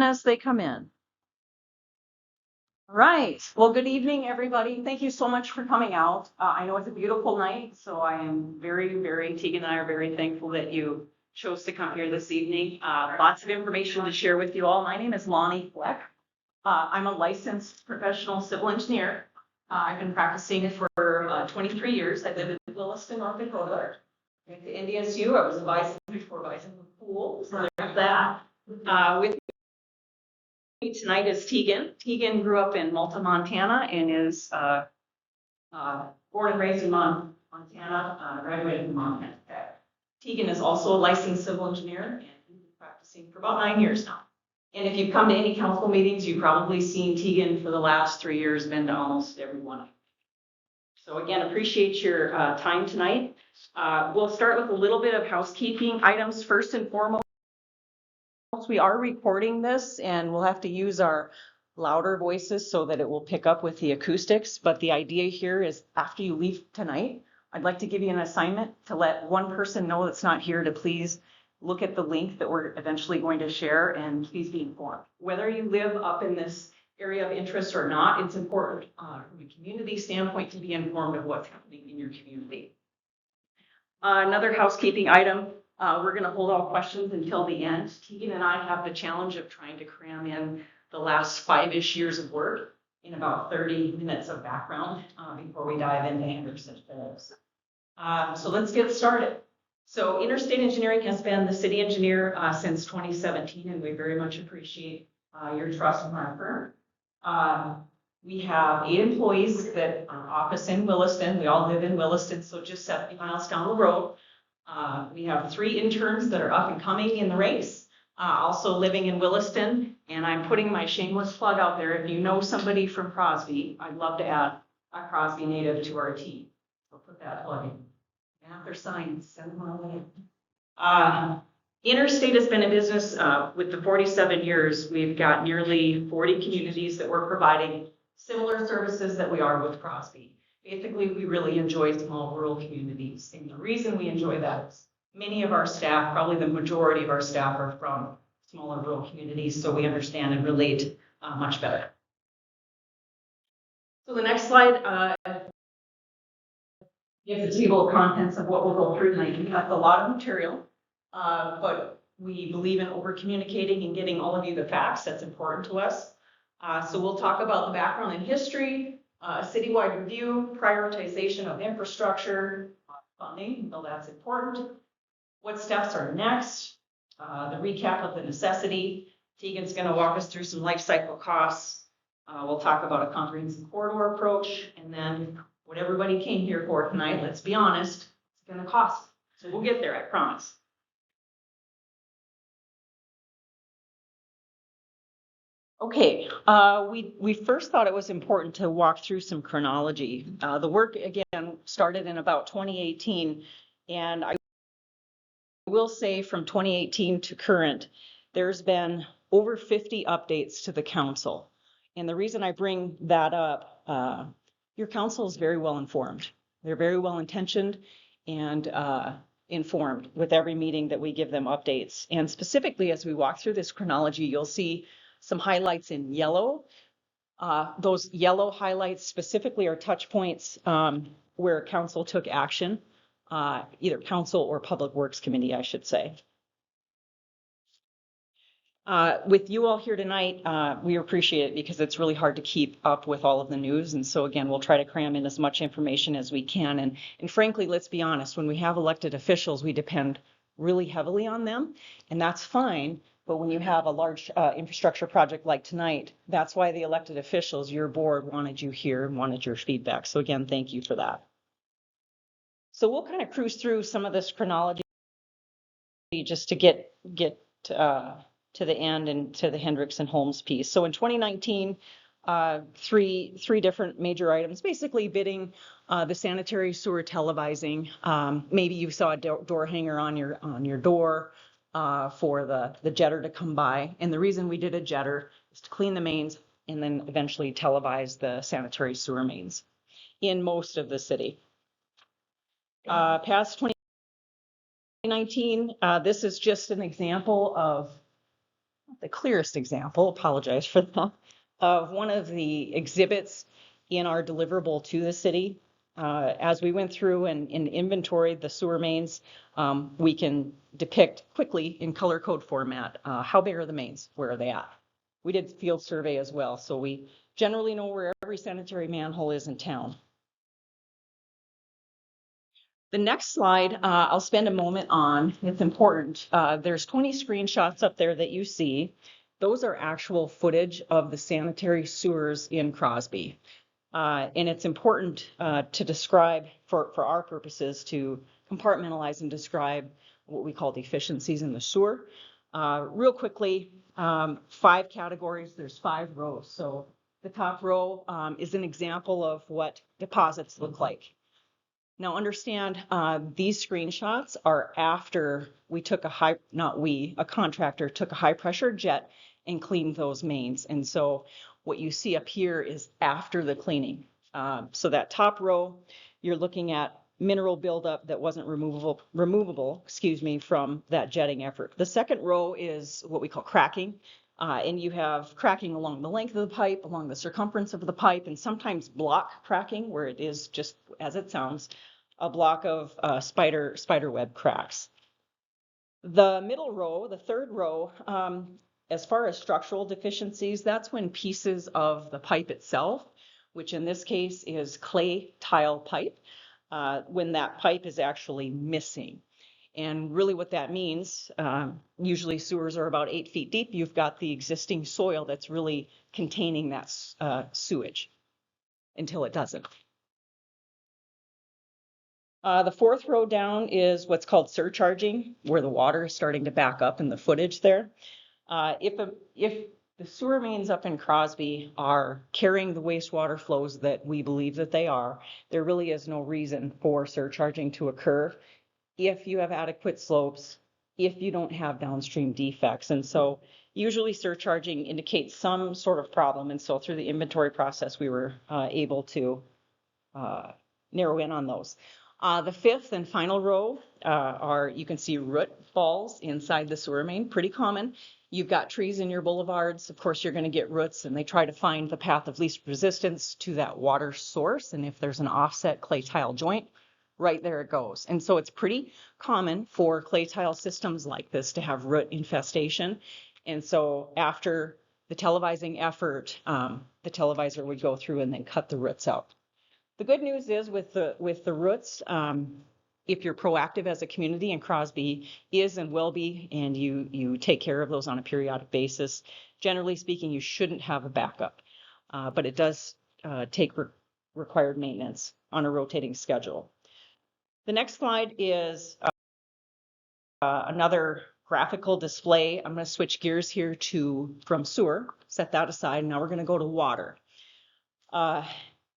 as they come in. All right. Well, good evening, everybody. Thank you so much for coming out. I know it's a beautiful night, so I am Tegan and I are very thankful that you chose to come here this evening. Lots of information to share with you all. My name is Lonnie Fleck. I'm a licensed professional civil engineer. I've been practicing for 23 years. I live in Williston, North Dakota. At the NDSU, I was a vice before vice in the pool, so there's that. With me tonight is Tegan. Tegan grew up in Malta, Montana, and is born and raised in Montana, graduated from Montana Tech. Tegan is also a licensed civil engineer and has been practicing for about 9 years now. And if you've come to any council meetings, you've probably seen Tegan for the last 3 years, been to almost every one. So again, appreciate your time tonight. We'll start with a little bit of housekeeping items. First and foremost, we are recording this and we'll have to use our louder voices so that it will pick up with the acoustics. But the idea here is after you leave tonight, I'd like to give you an assignment to let one person know that's not here to please look at the link that we're eventually going to share and please be informed. Whether you live up in this area of interest or not, it's important from a community standpoint to be informed of what's happening in your community. Another housekeeping item, we're going to hold all questions until the end. Tegan and I have the challenge of trying to cram in the last 5-ish years of work in about 30 minutes of background before we dive into Hendricks and Phillips. So let's get started. So Interstate Engineering has been the city engineer since 2017, and we very much appreciate your trust in our firm. We have 8 employees that are office in Williston. We all live in Williston, so just 70 miles down the road. We have 3 interns that are up and coming in the race, also living in Williston. And I'm putting my shameless plug out there. If you know somebody from Crosby, I'd love to add a Crosby native to our team. So put that plug in. Math or science, send them our way. Interstate has been in business with the 47 years. We've got nearly 40 communities that we're providing similar services that we are with Crosby. Basically, we really enjoy small rural communities. And the reason we enjoy that is many of our staff, probably the majority of our staff, are from smaller rural communities, so we understand and relate much better. So the next slide gives a table of contents of what we'll go through tonight. We have a lot of material, but we believe in over-communicating and getting all of you the facts. That's important to us. So we'll talk about the background and history, citywide review, prioritization of infrastructure, funding, though that's important. What steps are next? The recap of the necessity. Tegan's going to walk us through some life cycle costs. We'll talk about a comprehensive corridor approach, and then what everybody came here for tonight, let's be honest, it's going to cost. So we'll get there, I promise. Okay, we first thought it was important to walk through some chronology. The work, again, started in about 2018, and I will say from 2018 to current, there's been over 50 updates to the council. And the reason I bring that up, your council is very well informed. They're very well intentioned and informed with every meeting that we give them updates. And specifically, as we walk through this chronology, you'll see some highlights in yellow. Those yellow highlights specifically are touch points where council took action, either council or public works committee, I should say. With you all here tonight, we appreciate it because it's really hard to keep up with all of the news. And so again, we'll try to cram in as much information as we can. And frankly, let's be honest, when we have elected officials, we depend really heavily on them, and that's fine. But when you have a large infrastructure project like tonight, that's why the elected officials, your board, wanted you here and wanted your feedback. So again, thank you for that. So we'll kind of cruise through some of this chronology just to get to the end and to the Hendricks and Holmes piece. So in 2019, three different major items, basically bidding the sanitary sewer televising. Maybe you saw a door hanger on your door for the jetter to come by. And the reason we did a jetter is to clean the mains and then eventually televise the sanitary sewer mains in most of the city. Past 2019, this is just an example of the clearest example, apologize for that, of one of the exhibits in our deliverable to the city. As we went through and inventoried the sewer mains, we can depict quickly in color code format, how big are the mains, where are they at? We did field survey as well, so we generally know where every sanitary manhole is in town. The next slide, I'll spend a moment on. It's important. There's 20 screenshots up there that you see. Those are actual footage of the sanitary sewers in Crosby. And it's important to describe, for our purposes, to compartmentalize and describe what we call deficiencies in the sewer. Real quickly, 5 categories, there's 5 rows. So the top row is an example of what deposits look like. Now understand, these screenshots are after we took a contractor took a high pressure jet and cleaned those mains. And so what you see up here is after the cleaning. So that top row, you're looking at mineral buildup that wasn't removable, from that jetting effort. The second row is what we call cracking. And you have cracking along the length of the pipe, along the circumference of the pipe, and sometimes block cracking, where it is just as it sounds, a block of spider web cracks. The middle row, the third row, as far as structural deficiencies, that's when pieces of the pipe itself, which in this case is clay tile pipe, when that pipe is actually missing. And really what that means, usually sewers are about 8 feet deep. You've got the existing soil that's really containing that sewage until it doesn't. The fourth row down is what's called surcharging, where the water is starting to back up in the footage there. If the sewer mains up in Crosby are carrying the wastewater flows that we believe that they are, there really is no reason for surcharging to occur if you have adequate slopes, if you don't have downstream defects. And so usually surcharging indicates some sort of problem. And so through the inventory process, we were able to narrow in on those. The fifth and final row you can see root falls inside the sewer main, pretty common. You've got trees in your boulevards. Of course, you're going to get roots, and they try to find the path of least resistance to that water source. And if there's an offset clay tile joint, right there it goes. And so it's pretty common for clay tile systems like this to have root infestation. And so after the televising effort, the televisor would go through and then cut the roots out. The good news is with the roots, if you're proactive as a community, and Crosby is and will be, and you take care of those on a periodic basis, generally speaking, you shouldn't have a backup. But it does take required maintenance on a rotating schedule. The next slide is another graphical display. I'm going to switch gears here from sewer, set that aside. Now we're going to go to water.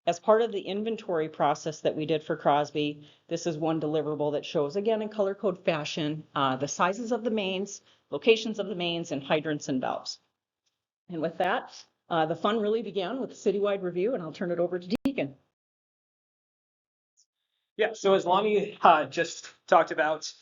As part of the inventory process that we did for Crosby, this is one deliverable that shows, again, in color code fashion, the sizes of the mains, locations of the mains, and hydrants and valves. And with that, the fun really began with a citywide review, and I'll turn it over to Deacon. Yeah, so as Lonnie just talked about,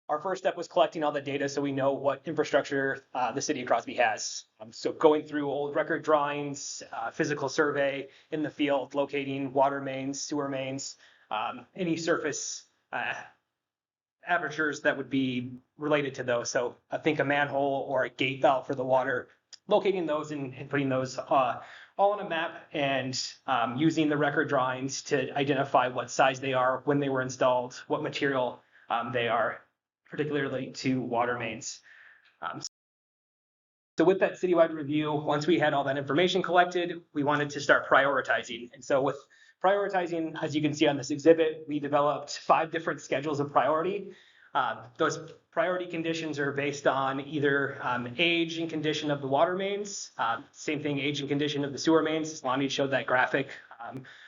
our first step was collecting all the data so we know what infrastructure the city of Crosby has. So going through old record drawings, physical survey in the field, locating water mains, sewer mains, any surface apertures that would be related to those. So I think a manhole or a gate valve for the water, locating those and putting those all on a map, and using the record drawings to identify what size they are, when they were installed, what material they are, particularly to water mains. So with that citywide review, once we had all that information collected, we wanted to start prioritizing. And so with prioritizing, as you can see on this exhibit, we developed 5 different schedules of priority. Those priority conditions are based on either age and condition of the water mains, same thing, age and condition of the sewer mains. Lonnie showed that graphic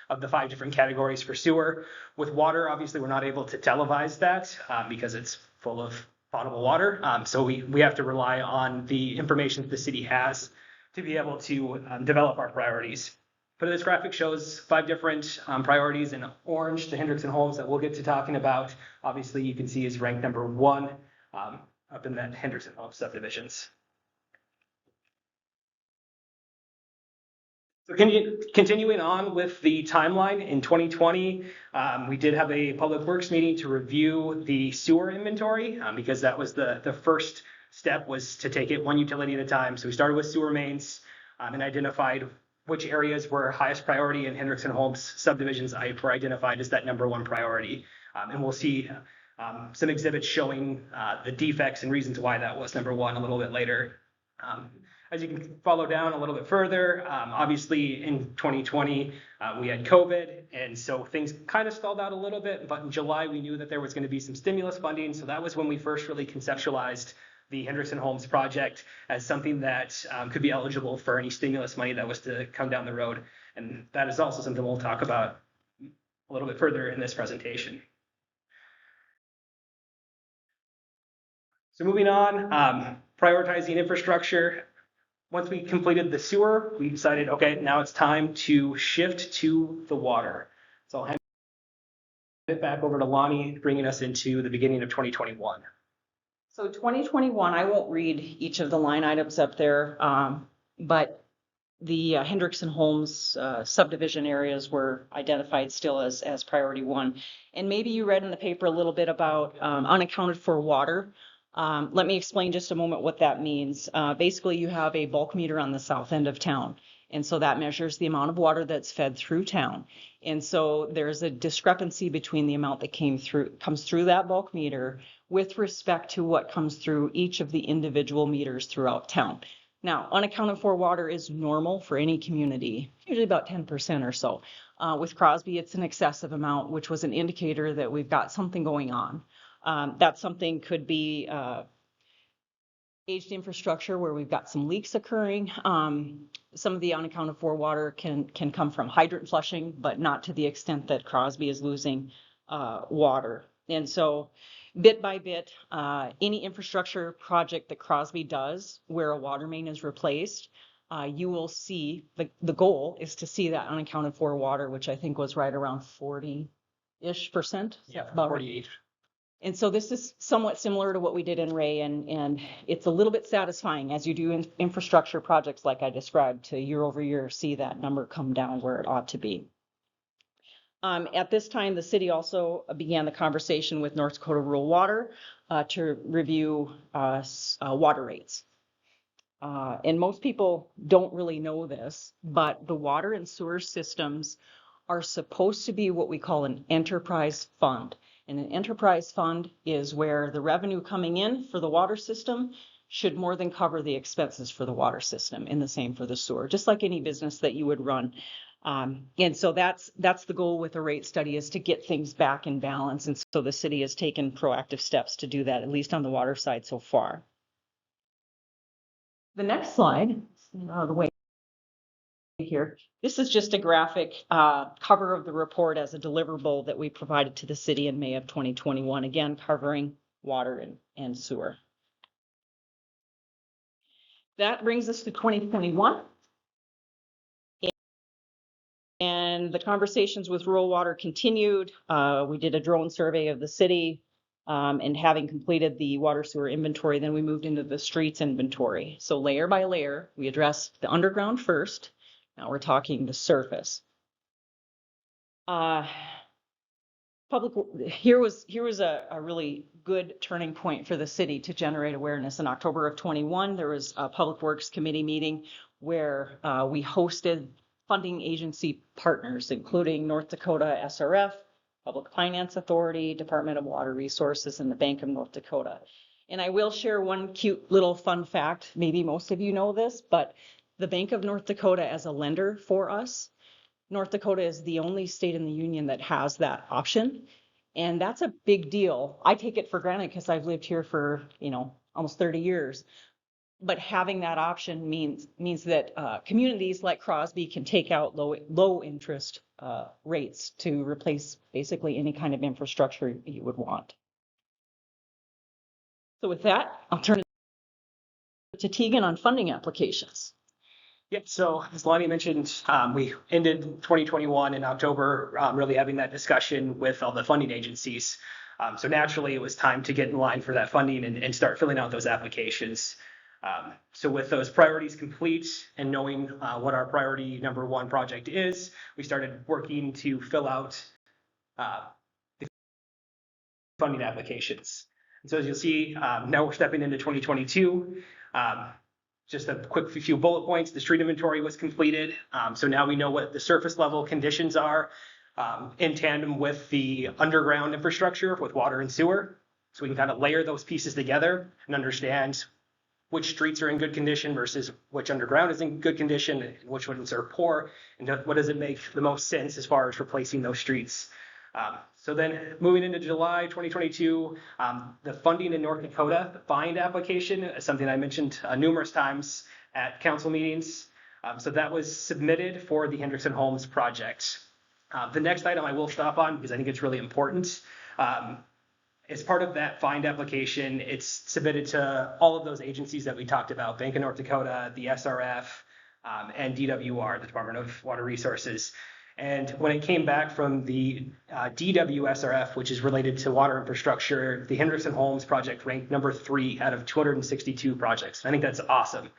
of the 5 different categories for sewer. With water, obviously, we're not able to televise that because it's full of potable water. So we have to rely on the information the city has to be able to develop our priorities. But this graphic shows 5 different priorities. In orange, the Hendrickson homes that we'll get to talking about, obviously you can see is ranked number 1 up in that Hendrickson Homes subdivisions. So continuing on with the timeline, in 2020, we did have a public works meeting to review the sewer inventory because that was the first step, was to take it one utility at a time. So we started with sewer mains and identified which areas were highest priority, and Hendricks and Holmes subdivisions were identified as that number one priority. And we'll see some exhibits showing the defects and reasons why that was number one a little bit later. As you can follow down a little bit further, obviously in 2020, we had COVID, and so things kind of stalled out a little bit, but in July, we knew that there was going to be some stimulus funding, so that was when we first really conceptualized the Hendricks and Holmes project as something that could be eligible for any stimulus money that was to come down the road, and that is also something we'll talk about a little bit further in this presentation. So moving on, prioritizing infrastructure. Once we completed the sewer, we decided, okay, now it's time to shift to the water. So I'll hand it back over to Lonnie, bringing us into the beginning of 2021. So 2021, I won't read each of the line items up there, but the Hendricks and Holmes subdivision areas were identified still as priority one. And maybe you read in the paper a little bit about unaccounted for water. Let me explain just a moment what that means. Basically, you have a bulk meter on the south end of town. And so that measures the amount of water that's fed through town. And so there's a discrepancy between the amount that comes through that bulk meter with respect to what comes through each of the individual meters throughout town. Now, unaccounted for water is normal for any community, usually about 10% or so. With Crosby, it's an excessive amount, which was an indicator that we've got something going on. That something could be aged infrastructure where we've got some leaks occurring. Some of the unaccounted for water can come from hydrant flushing, but not to the extent that Crosby is losing water. And so bit by bit, any infrastructure project that Crosby does where a water main is replaced, you will see the goal is to see that unaccounted for water, which I think was right around 40-ish%. Yeah, about 48. And so this is somewhat similar to what we did in Ray, and it's a little bit satisfying as you do infrastructure projects like I described to year over year see that number come down where it ought to be. At this time, the city also began the conversation with North Dakota Rural Water to review water rates. And most people don't really know this, but the water and sewer systems are supposed to be what we call an enterprise fund. And an enterprise fund is where the revenue coming in for the water system should more than cover the expenses for the water system, and the same for the sewer, just like any business that you would run. And so that's the goal with the rate study, is to get things back in balance. And so the city has taken proactive steps to do that, at least on the water side so far. The next slide, the way here. This is just a graphic cover of the report as a deliverable that we provided to the city in May of 2021, again, covering water and sewer. That brings us to 2021. And the conversations with Rural Water continued. We did a drone survey of the city, and having completed the water sewer inventory, then we moved into the streets inventory. So layer by layer, we addressed the underground first. Now we're talking the surface. Here was a really good turning point for the city to generate awareness. In October of 21, there was a Public Works Committee meeting where we hosted funding agency partners, including North Dakota SRF, Public Finance Authority, Department of Water Resources, and the Bank of North Dakota. And I will share one cute little fun fact. Maybe most of you know this, but the Bank of North Dakota as a lender for us, North Dakota is the only state in the union that has that option. And that's a big deal. I take it for granted because I've lived here for, almost 30 years. But having that option means that communities like Crosby can take out low interest rates to replace basically any kind of infrastructure you would want. So with that, I'll turn it to Tegan on funding applications. Yeah, so as Lonnie mentioned, we ended 2021 in October, really having that discussion with all the funding agencies. So naturally, it was time to get in line for that funding and start filling out those applications. So with those priorities complete and knowing what our priority number one project is, we started working to fill out the funding applications. And so as you'll see, now we're stepping into 2022. Just a quick few bullet points. The street inventory was completed. So now we know what the surface level conditions are in tandem with the underground infrastructure with water and sewer. So we can kind of layer those pieces together and understand which streets are in good condition versus which underground is in good condition and which ones are poor, and what does it make the most sense as far as replacing those streets. So then moving into July 2022, the funding in North Dakota, the FIND application is something I mentioned numerous times at council meetings. So that was submitted for the Hendrickson Homes project. The next item I will stop on because I think it's really important. As part of that FIND application, it's submitted to all of those agencies that we talked about, Bank of North Dakota, the SRF, and DWR, the Department of Water Resources. And when it came back from the DWSRF, which is related to water infrastructure, the Hendrickson Homes project ranked number 3 out of 262 projects. I think that's awesome.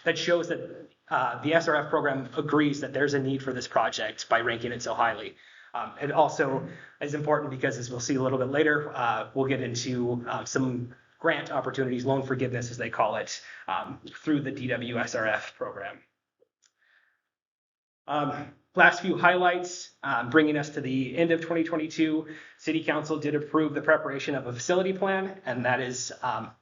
That shows that the SRF program agrees that there's a need for this project by ranking it so highly. It also is important because, as we'll see a little bit later, we'll get into some grant opportunities, loan forgiveness as they call it, through the DWSRF program. Last few highlights, bringing us to the end of 2022, City Council did approve the preparation of a facility plan, and that is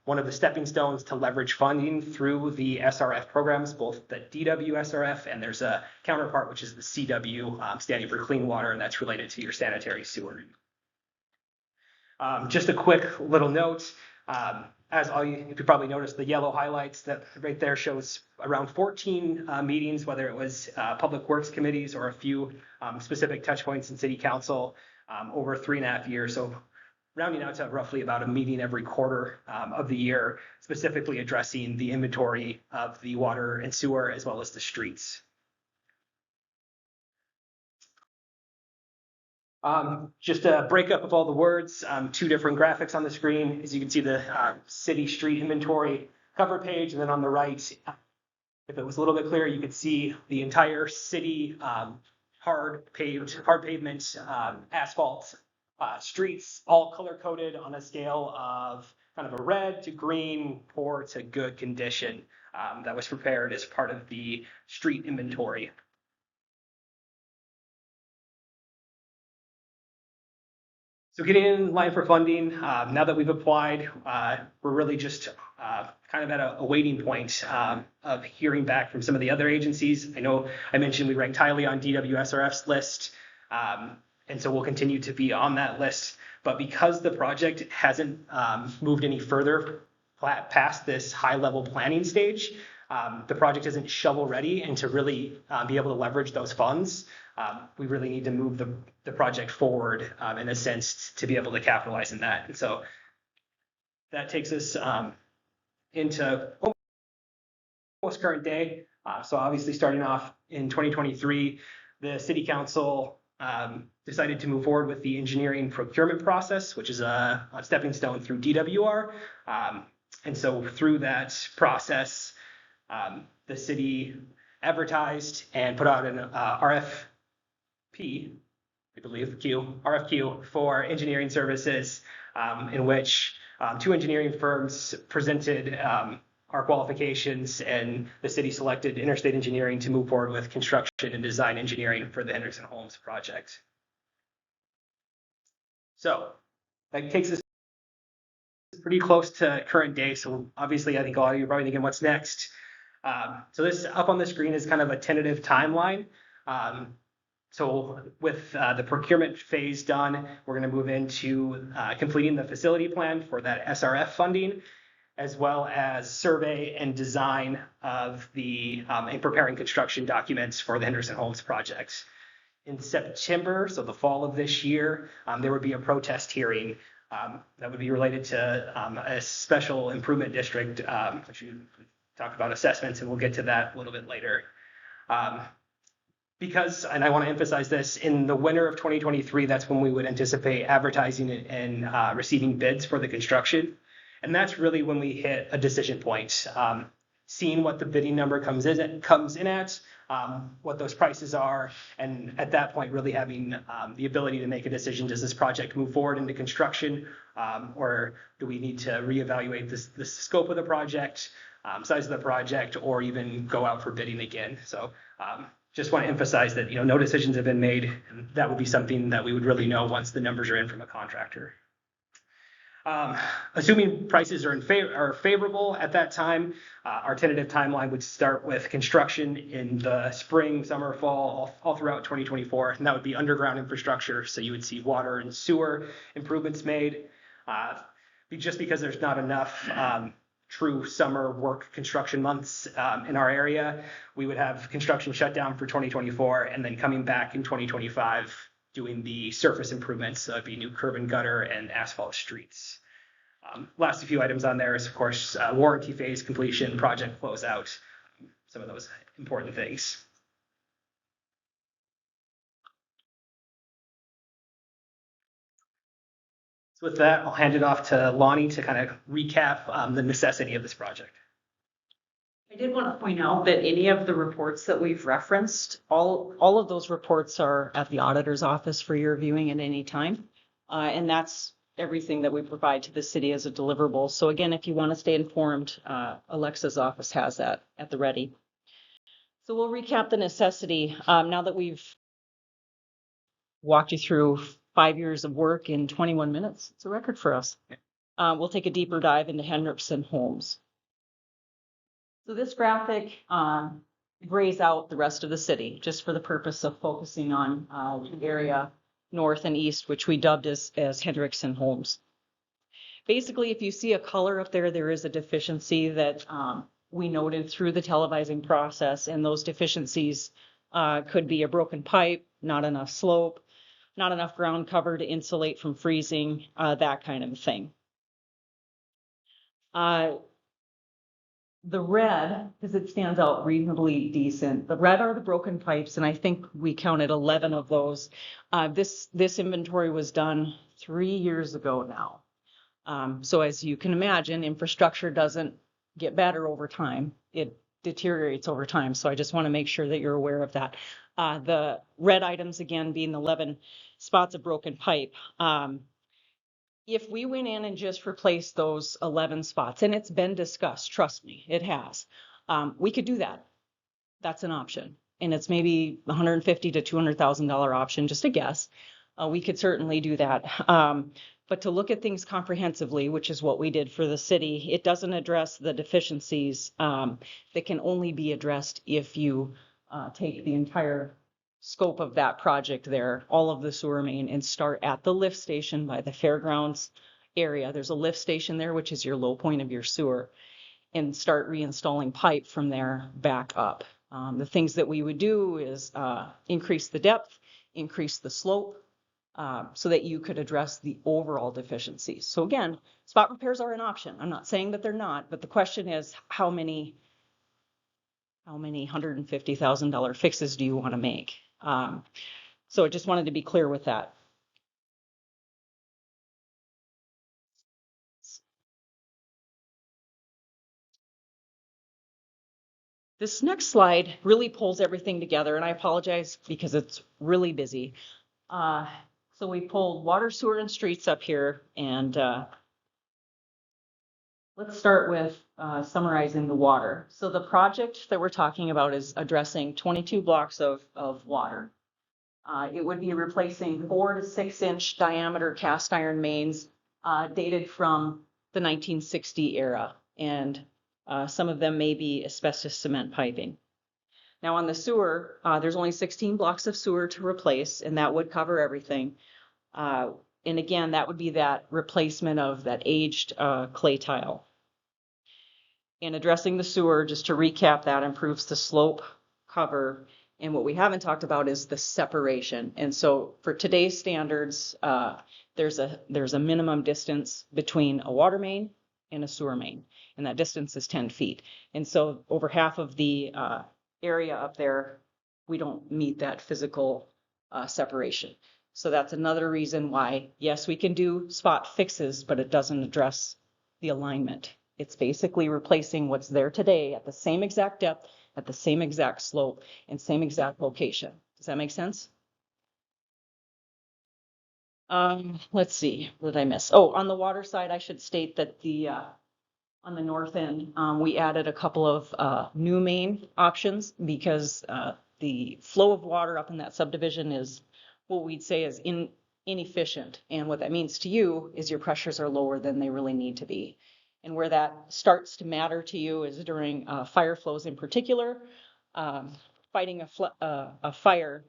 one of the stepping stones to leverage funding through the SRF programs, both the DWSRF and there's a counterpart, which is the CW, standing for clean water, and that's related to your sanitary sewer. Just a quick little note. As you probably noticed, the yellow highlights that right there shows around 14 meetings, whether it was public works committees or a few specific touch points in city council over 3.5 years. So rounding out to roughly about a meeting every quarter of the year, specifically addressing the inventory of the water and sewer as well as the streets. Just a breakup of all the words, 2 different graphics on the screen. As you can see, the city street inventory cover page, and then on the right, if it was a little bit clearer, you could see the entire city hard pavement, asphalt streets, all color coded on a scale of kind of a red to green, poor to good condition. That was prepared as part of the street inventory. So getting in line for funding, now that we've applied, we're really just kind of at a waiting point of hearing back from some of the other agencies. I know I mentioned we ranked highly on DWSRF's list, and so we'll continue to be on that list. But because the project hasn't moved any further past this high-level planning stage, the project isn't shovel ready, and to really be able to leverage those funds, we really need to move the project forward in a sense to be able to capitalize in that. And so that takes us into almost current day. So obviously starting off in 2023, the city council decided to move forward with the engineering procurement process, which is a stepping stone through DWR. And so through that process, the city advertised and put out an RFP for engineering services, in which 2 engineering firms presented our qualifications, and the city selected Interstate Engineering to move forward with construction and design engineering for the Hendrickson Homes project. So that takes us pretty close to current day. So obviously, I think a lot of you are probably thinking, what's next? So this up on the screen is kind of a tentative timeline. So with the procurement phase done, we're going to move into completing the facility plan for that SRF funding, as well as survey and design of the and preparing construction documents for the Hendrickson Homes project. In September, so the fall of this year, there would be a protest hearing that would be related to a special improvement district, which you talked about assessments, and we'll get to that a little bit later. Because, and I want to emphasize this, in the winter of 2023, that's when we would anticipate advertising and receiving bids for the construction. And that's really when we hit a decision point. Seeing what the bidding number comes in at, what those prices are, and at that point really having the ability to make a decision. Does this project move forward into construction, or do we need to reevaluate the scope of the project, size of the project, or even go out for bidding again? So just want to emphasize that no decisions have been made, and that would be something that we would really know once the numbers are in from a contractor. Assuming prices are favorable at that time, our tentative timeline would start with construction in the spring, summer, fall, all throughout 2024, and that would be underground infrastructure. So you would see water and sewer improvements made. Just because there's not enough true summer work construction months in our area, we would have construction shut down for 2024, and then coming back in 2025 doing the surface improvements. So it'd be new curb and gutter and asphalt streets. Last few items on there is, of course, warranty phase completion, project closeout, some of those important things. So with that, I'll hand it off to Lonnie to kind of recap the necessity of this project. I did want to point out that any of the reports that we've referenced, all of those reports are at the auditor's office for your viewing at any time. And that's everything that we provide to the city as a deliverable. So again, if you want to stay informed, Alexa's office has that at the ready. So we'll recap the necessity. Now that we've walked you through 5 years of work in 21 minutes, it's a record for us. We'll take a deeper dive into Hendrickson Homes. So this graphic grays out the rest of the city just for the purpose of focusing on the area north and east, which we dubbed as Hendrickson Homes. Basically, if you see a color up there, there is a deficiency that we noted through the televising process, and those deficiencies could be a broken pipe, not enough slope, not enough ground cover to insulate from freezing, that kind of thing. The red, because it stands out reasonably decent, the red are the broken pipes, and I think we counted 11 of those. This inventory was done 3 years ago now. So as you can imagine, infrastructure doesn't get better over time. It deteriorates over time. So I just want to make sure that you're aware of that. The red items, again, being the 11 spots of broken pipe. If we went in and just replaced those 11 spots, and it's been discussed, trust me, it has, we could do that. That's an option. And it's maybe $150,000 to $200,000 option, just a guess. We could certainly do that. But to look at things comprehensively, which is what we did for the city, it doesn't address the deficiencies that can only be addressed if you take the entire scope of that project there, all of the sewer main, and start at the lift station by the fairgrounds area. There's a lift station there, which is your low point of your sewer, and start reinstalling pipe from there back up. The things that we would do is increase the depth, increase the slope, so that you could address the overall deficiencies. So again, spot repairs are an option. I'm not saying that they're not, but the question is how many $150,000 fixes do you want to make? So I just wanted to be clear with that. This next slide really pulls everything together, and I apologize because it's really busy. So we pulled water, sewer, and streets up here, and let's start with summarizing the water. So the project that we're talking about is addressing 22 blocks of water. It would be replacing 4 to 6 inch diameter cast iron mains dated from the 1960 era, and some of them may be asbestos cement piping. Now on the sewer, there's only 16 blocks of sewer to replace, and that would cover everything. And again, that would be that replacement of that aged clay tile. And addressing the sewer, just to recap, that improves the slope, cover, and what we haven't talked about is the separation. And so for today's standards, there's a minimum distance between a water main and a sewer main, and that distance is 10 feet. And so over half of the area up there, we don't meet that physical separation. So that's another reason why, yes, we can do spot fixes, but it doesn't address the alignment. It's basically replacing what's there today at the same exact depth, at the same exact slope, and same exact location. Does that make sense? Let's see, what did I miss? Oh, on the water side, I should state that on the north end, we added a couple of new main options because the flow of water up in that subdivision is what we'd say is inefficient. And what that means to you is your pressures are lower than they really need to be. And where that starts to matter to you is during fire flows in particular, fighting a fire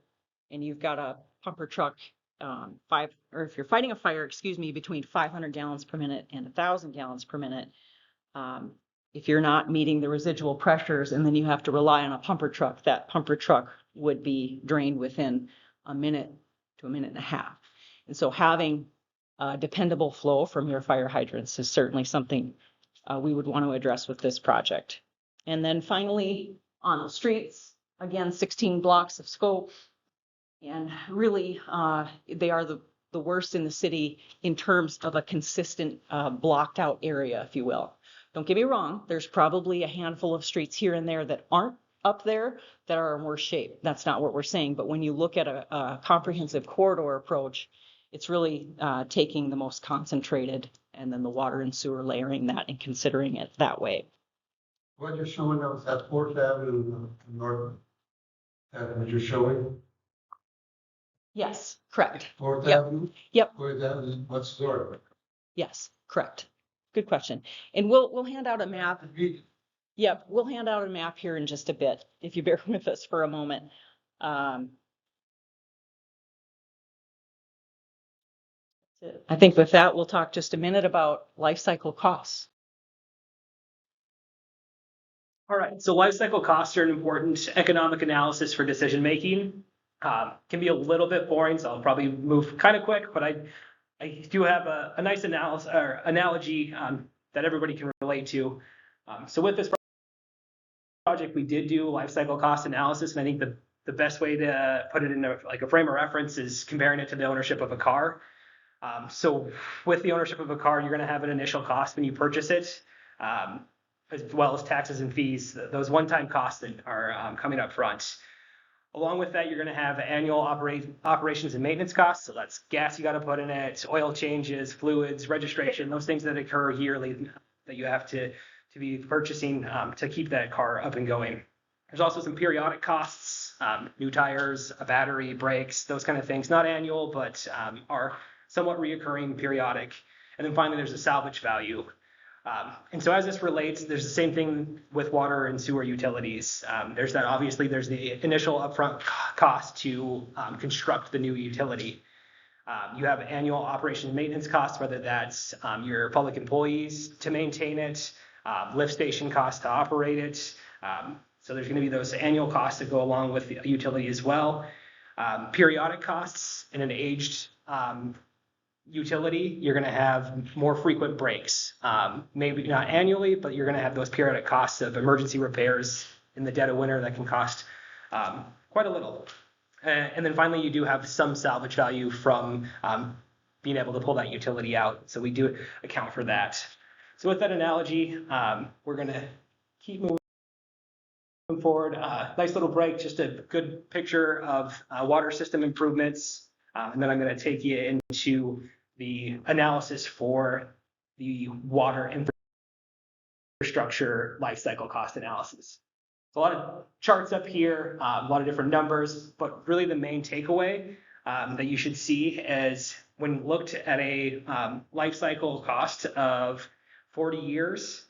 and you've got a pumper truck, if you're fighting a fire, between 500 gallons per minute and 1,000 gallons per minute, if you're not meeting the residual pressures and then you have to rely on a pumper truck, that pumper truck would be drained within a minute to a minute and a half. And so having dependable flow from your fire hydrants is certainly something we would want to address with this project. And then finally, on the streets, again, 16 blocks of scope. And really, they are the worst in the city in terms of a consistent blocked out area, if you will. Don't get me wrong, there's probably a handful of streets here and there that aren't up there that are in worse shape. That's not what we're saying. But when you look at a comprehensive corridor approach, it's really taking the most concentrated and then the water and sewer layering that and considering it that way. What you're showing us at Fourth Avenue North, what you're showing? Yes, correct. Fourth Yep. Avenue? Yep. Fourth Avenue, what's north? Yes, correct. Good question. And we'll hand out a map. Yep, we'll hand out a map here in just a bit, if you bear with us for a moment. I think with that, we'll talk just a minute about life cycle costs. All right, so life cycle costs are an important economic analysis for decision making. Can be a little bit boring, so I'll probably move kind of quick, but I do have a nice analysis or analogy that everybody can relate to. So with this project, we did do life cycle cost analysis, and I think the best way to put it in a frame of reference is comparing it to the ownership of a car. So with the ownership of a car, you're going to have an initial cost when you purchase it, as well as taxes and fees, those one-time costs that are coming up front. Along with that, you're going to have annual operations and maintenance costs. So that's gas you got to put in it, oil changes, fluids, registration, those things that occur yearly that you have to be purchasing to keep that car up and going. There's also some periodic costs, new tires, a battery, brakes, those kind of things. Not annual, but are somewhat reoccurring, periodic. And then finally, there's a salvage value. And so as this relates, there's the same thing with water and sewer utilities. There's the initial upfront cost to construct the new utility. You have annual operation and maintenance costs, whether that's your public employees to maintain it, lift station costs to operate it. So there's going to be those annual costs that go along with the utility as well. Periodic costs in an aged utility, you're going to have more frequent breaks, maybe not annually, but you're going to have those periodic costs of emergency repairs in the dead of winter that can cost quite a little. And then finally, you do have some salvage value from being able to pull that utility out. So we do account for that. So with that analogy, we're going to keep moving forward. Nice little break, just a good picture of water system improvements. And then I'm going to take you into the analysis for the water infrastructure life cycle cost analysis. So a lot of charts up here, a lot of different numbers, but really the main takeaway that you should see is when looked at a life cycle cost of 40 years,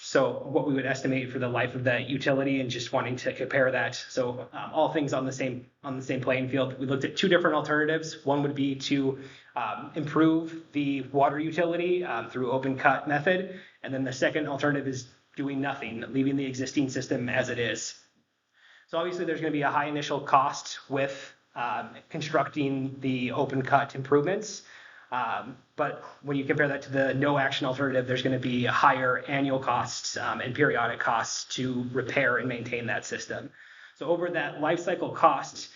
so what we would estimate for the life of that utility and just wanting to compare that. So all things on the same playing field. We looked at two different alternatives. One would be to improve the water utility through open cut method. And then the second alternative is doing nothing, leaving the existing system as it is. So obviously there's going to be a high initial cost with constructing the open cut improvements. But when you compare that to the no action alternative, there's going to be higher annual costs and periodic costs to repair and maintain that system. So over that life cycle cost,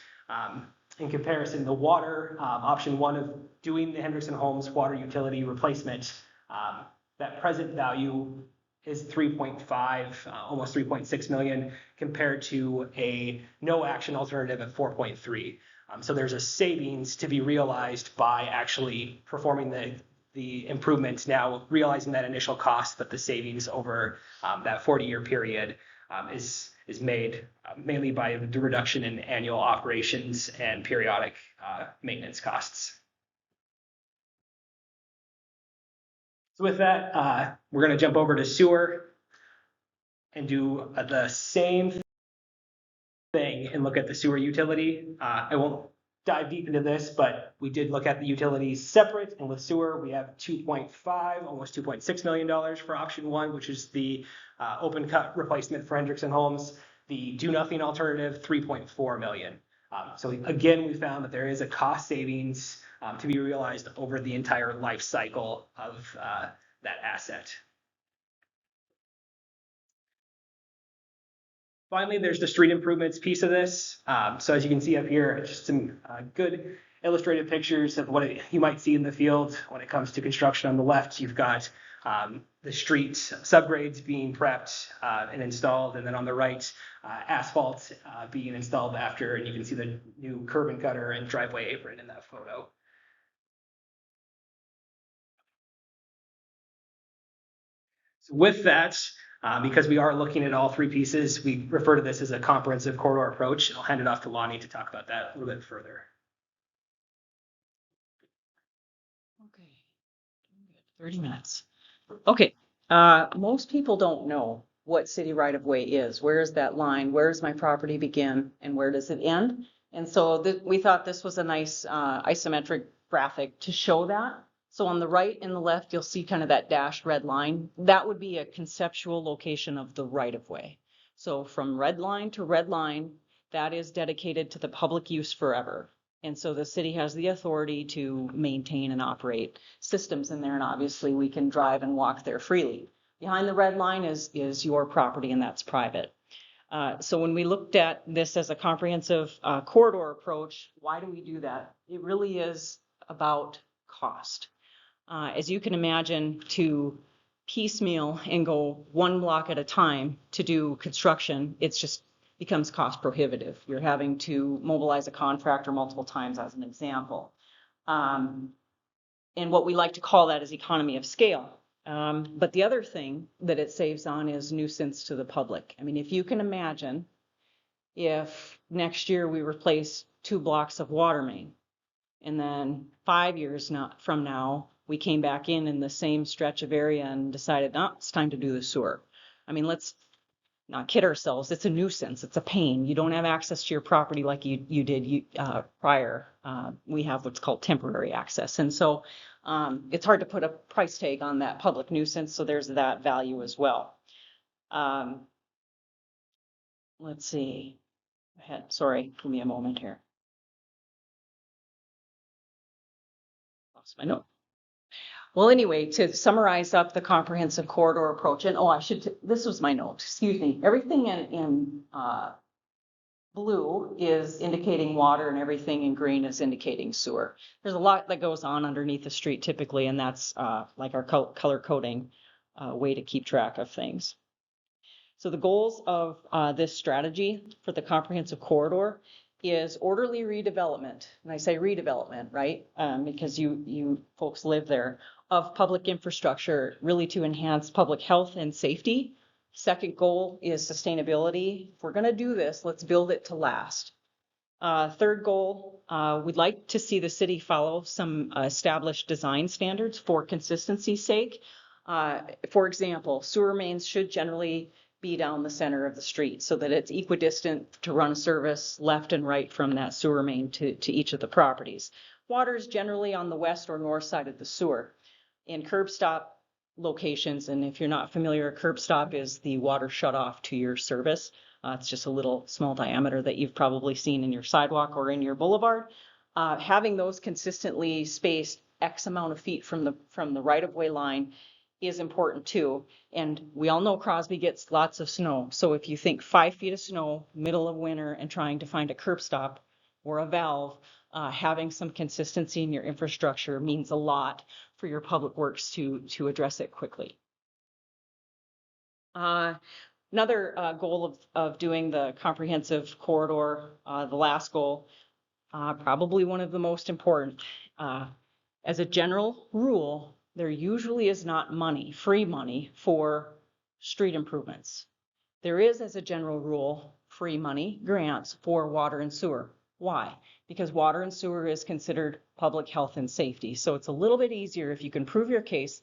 in comparison, the water option one of doing the Hendrickson Homes water utility replacement, that present value is 3.5, almost 3.6 million, compared to a no action alternative at 4.3. So there's a savings to be realized by actually performing the improvements now, realizing that initial cost, but the savings over that 40-year period is made mainly by the reduction in annual operations and periodic maintenance costs. So with that, we're going to jump over to sewer and do the same thing and look at the sewer utility. I won't dive deep into this, but we did look at the utilities separate, and with sewer, we have 2.5, almost $2.6 million for option one, which is the open cut replacement for Hendrickson Homes. The do nothing alternative, 3.4 million. So again, we found that there is a cost savings to be realized over the entire life cycle of that asset. Finally, there's the street improvements piece of this. So as you can see up here, just some good illustrated pictures of what you might see in the field when it comes to construction. On the left, you've got the street subgrades being prepped and installed, and then on the right, asphalt being installed after, and you can see the new curb and gutter and driveway apron in that photo. So with that, because we are looking at all three pieces, we refer to this as a comprehensive corridor approach. I'll hand it off to Lonnie to talk about that a little bit further. Okay, 30 minutes. Okay, most people don't know what city right of way is. Where is that line? Where does my property begin and where does it end? And so we thought this was a nice isometric graphic to show that. So on the right and the left, you'll see kind of that dashed red line. That would be a conceptual location of the right of way. So from red line to red line, that is dedicated to the public use forever. And so the city has the authority to maintain and operate systems in there. And obviously we can drive and walk there freely. Behind the red line is your property, and that's private. So when we looked at this as a comprehensive corridor approach, why do we do that? It really is about cost. As you can imagine, to piecemeal and go one block at a time to do construction, it's just becomes cost prohibitive. You're having to mobilize a contractor multiple times, as an example. And what we like to call that is economy of scale. But the other thing that it saves on is nuisance to the public. I mean, if you can imagine if next year we replace 2 blocks of water main, and then 5 years from now, we came back in the same stretch of area and decided, no, it's time to do the sewer. I mean, let's not kid ourselves. It's a nuisance. It's a pain. You don't have access to your property like you did prior. We have what's called temporary access. And so it's hard to put a price tag on that public nuisance. So there's that value as well. Let's see. Sorry, give me a moment here. Lost my note. Well, anyway, to summarize up the comprehensive corridor approach, and this was my note, excuse me. Everything in blue is indicating water and everything in green is indicating sewer. There's a lot that goes on underneath the street typically, and that's like our color coding way to keep track of things. So the goals of this strategy for the comprehensive corridor is orderly redevelopment. And I say redevelopment, right? Because you folks live there, of public infrastructure, really to enhance public health and safety. Second goal is sustainability. If we're going to do this, let's build it to last. Third goal, we'd like to see the city follow some established design standards for consistency's sake. For example, sewer mains should generally be down the center of the street so that it's equidistant to run a service left and right from that sewer main to each of the properties. Water is generally on the west or north side of the sewer. In curb stop locations, and if you're not familiar, a curb stop is the water shut off to your service. It's just a little small diameter that you've probably seen in your sidewalk or in your boulevard. Having those consistently spaced X amount of feet from the right-of-way line is important too. And we all know Crosby gets lots of snow. So if you think 5 feet of snow, middle of winter, and trying to find a curb stop or a valve, having some consistency in your infrastructure means a lot for your public works to address it quickly. Another goal of doing the comprehensive corridor, the last goal, probably one of the most important. As a general rule, there usually is not free money for street improvements. There is, as a general rule, free money, grants for water and sewer. Why? Because water and sewer is considered public health and safety. So it's a little bit easier if you can prove your case,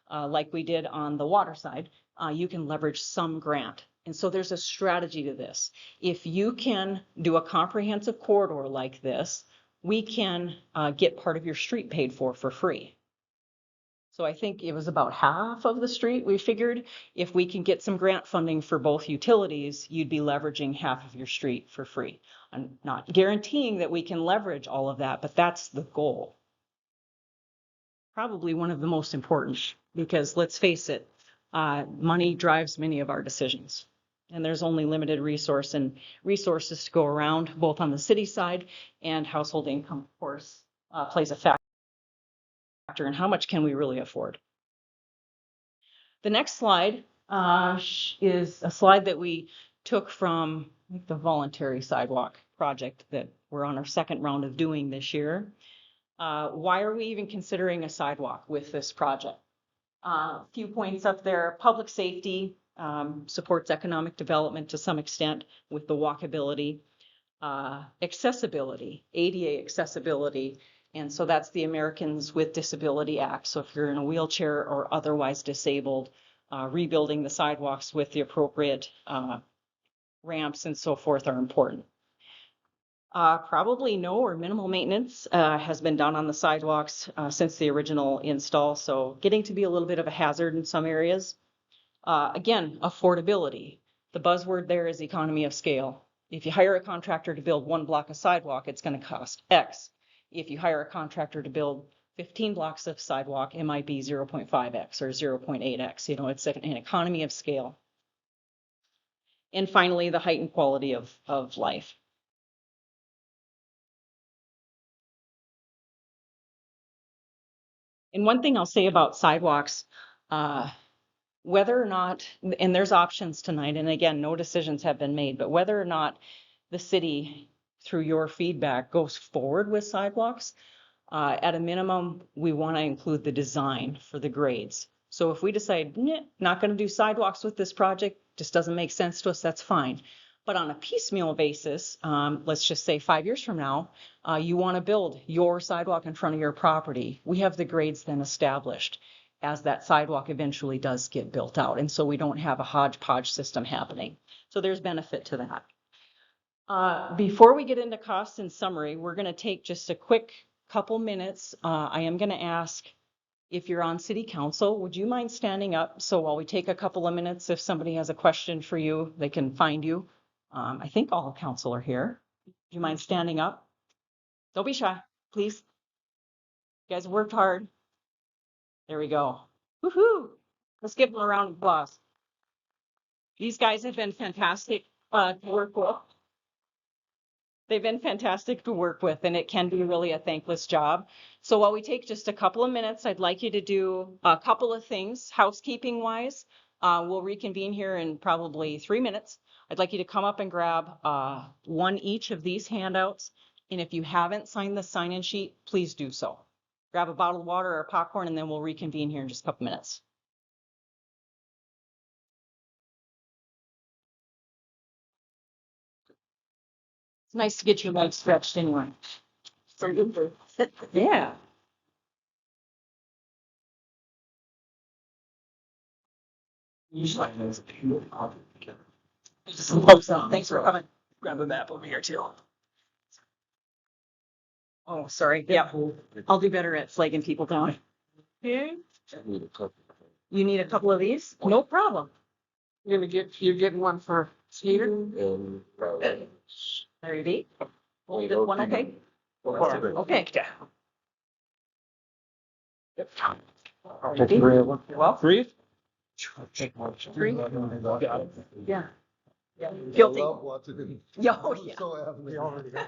like we did on the water side, you can leverage some grant. And so there's a strategy to this. If you can do a comprehensive corridor like this, we can get part of your street paid for free. So I think it was about half of the street. We figured if we can get some grant funding for both utilities, you'd be leveraging half of your street for free. I'm not guaranteeing that we can leverage all of that, but that's the goal. Probably one of the most important, because let's face it, money drives many of our decisions. And there's only limited resources to go around, both on the city side, and household income, of course, plays a factor in how much can we really afford. The next slide is a slide that we took from the voluntary sidewalk project that we're on our second round of doing this year. Why are we even considering a sidewalk with this project? A few points up there. Public safety supports economic development to some extent with the walkability. Accessibility, ADA accessibility, and so that's the Americans with Disability Act. So if you're in a wheelchair or otherwise disabled, rebuilding the sidewalks with the appropriate ramps and so forth are important. Probably no or minimal maintenance has been done on the sidewalks since the original install, so getting to be a little bit of a hazard in some areas. Again, affordability. The buzzword there is economy of scale. If you hire a contractor to build 1 block of sidewalk, it's going to cost X. If you hire a contractor to build 15 blocks of sidewalk, it might be 0.5x or 0.8x. You know, it's an economy of scale. And finally, the heightened quality of life. And one thing I'll say about sidewalks, whether or not, and there's options tonight, and again, no decisions have been made, but whether or not the city, through your feedback, goes forward with sidewalks, at a minimum, we want to include the design for the grades. So if we decide, not going to do sidewalks with this project, just doesn't make sense to us, that's fine. But on a piecemeal basis, let's just say 5 years from now, you want to build your sidewalk in front of your property. We have the grades then established as that sidewalk eventually does get built out. And so we don't have a hodgepodge system happening. So there's benefit to that. Before we get into costs and summary, we're going to take just a quick couple minutes. I am going to ask, if you're on city council, would you mind standing up? So while we take a couple of minutes, if somebody has a question for you, they can find you. I think all council are here. Do you mind standing up? Don't be shy, please. You guys worked hard. There we go. Woohoo! Let's give them a round of applause. These guys have been fantastic to work with. They've been fantastic to work with, and it can be really a thankless job. So while we take just a couple of minutes, I'd like you to do a couple of things housekeeping wise. We'll reconvene here in probably 3 minutes. I'd like you to come up and grab one each of these handouts. And if you haven't signed the sign-in sheet, please do so. Grab a bottle of water or popcorn, and then we'll reconvene here in just a couple minutes. It's nice to get your legs stretched anyway. Yeah. Thanks for coming. Grab a map over here too. Oh, sorry. Yeah, I'll do better at flagging people down. Okay. You need a couple of these? No problem. You're getting one for Peter? There you be. Hold this one, okay? Okay. You're welcome. Three? Three? Yeah. Guilty. I love watching him. Yeah, oh, I'm yeah. so animated.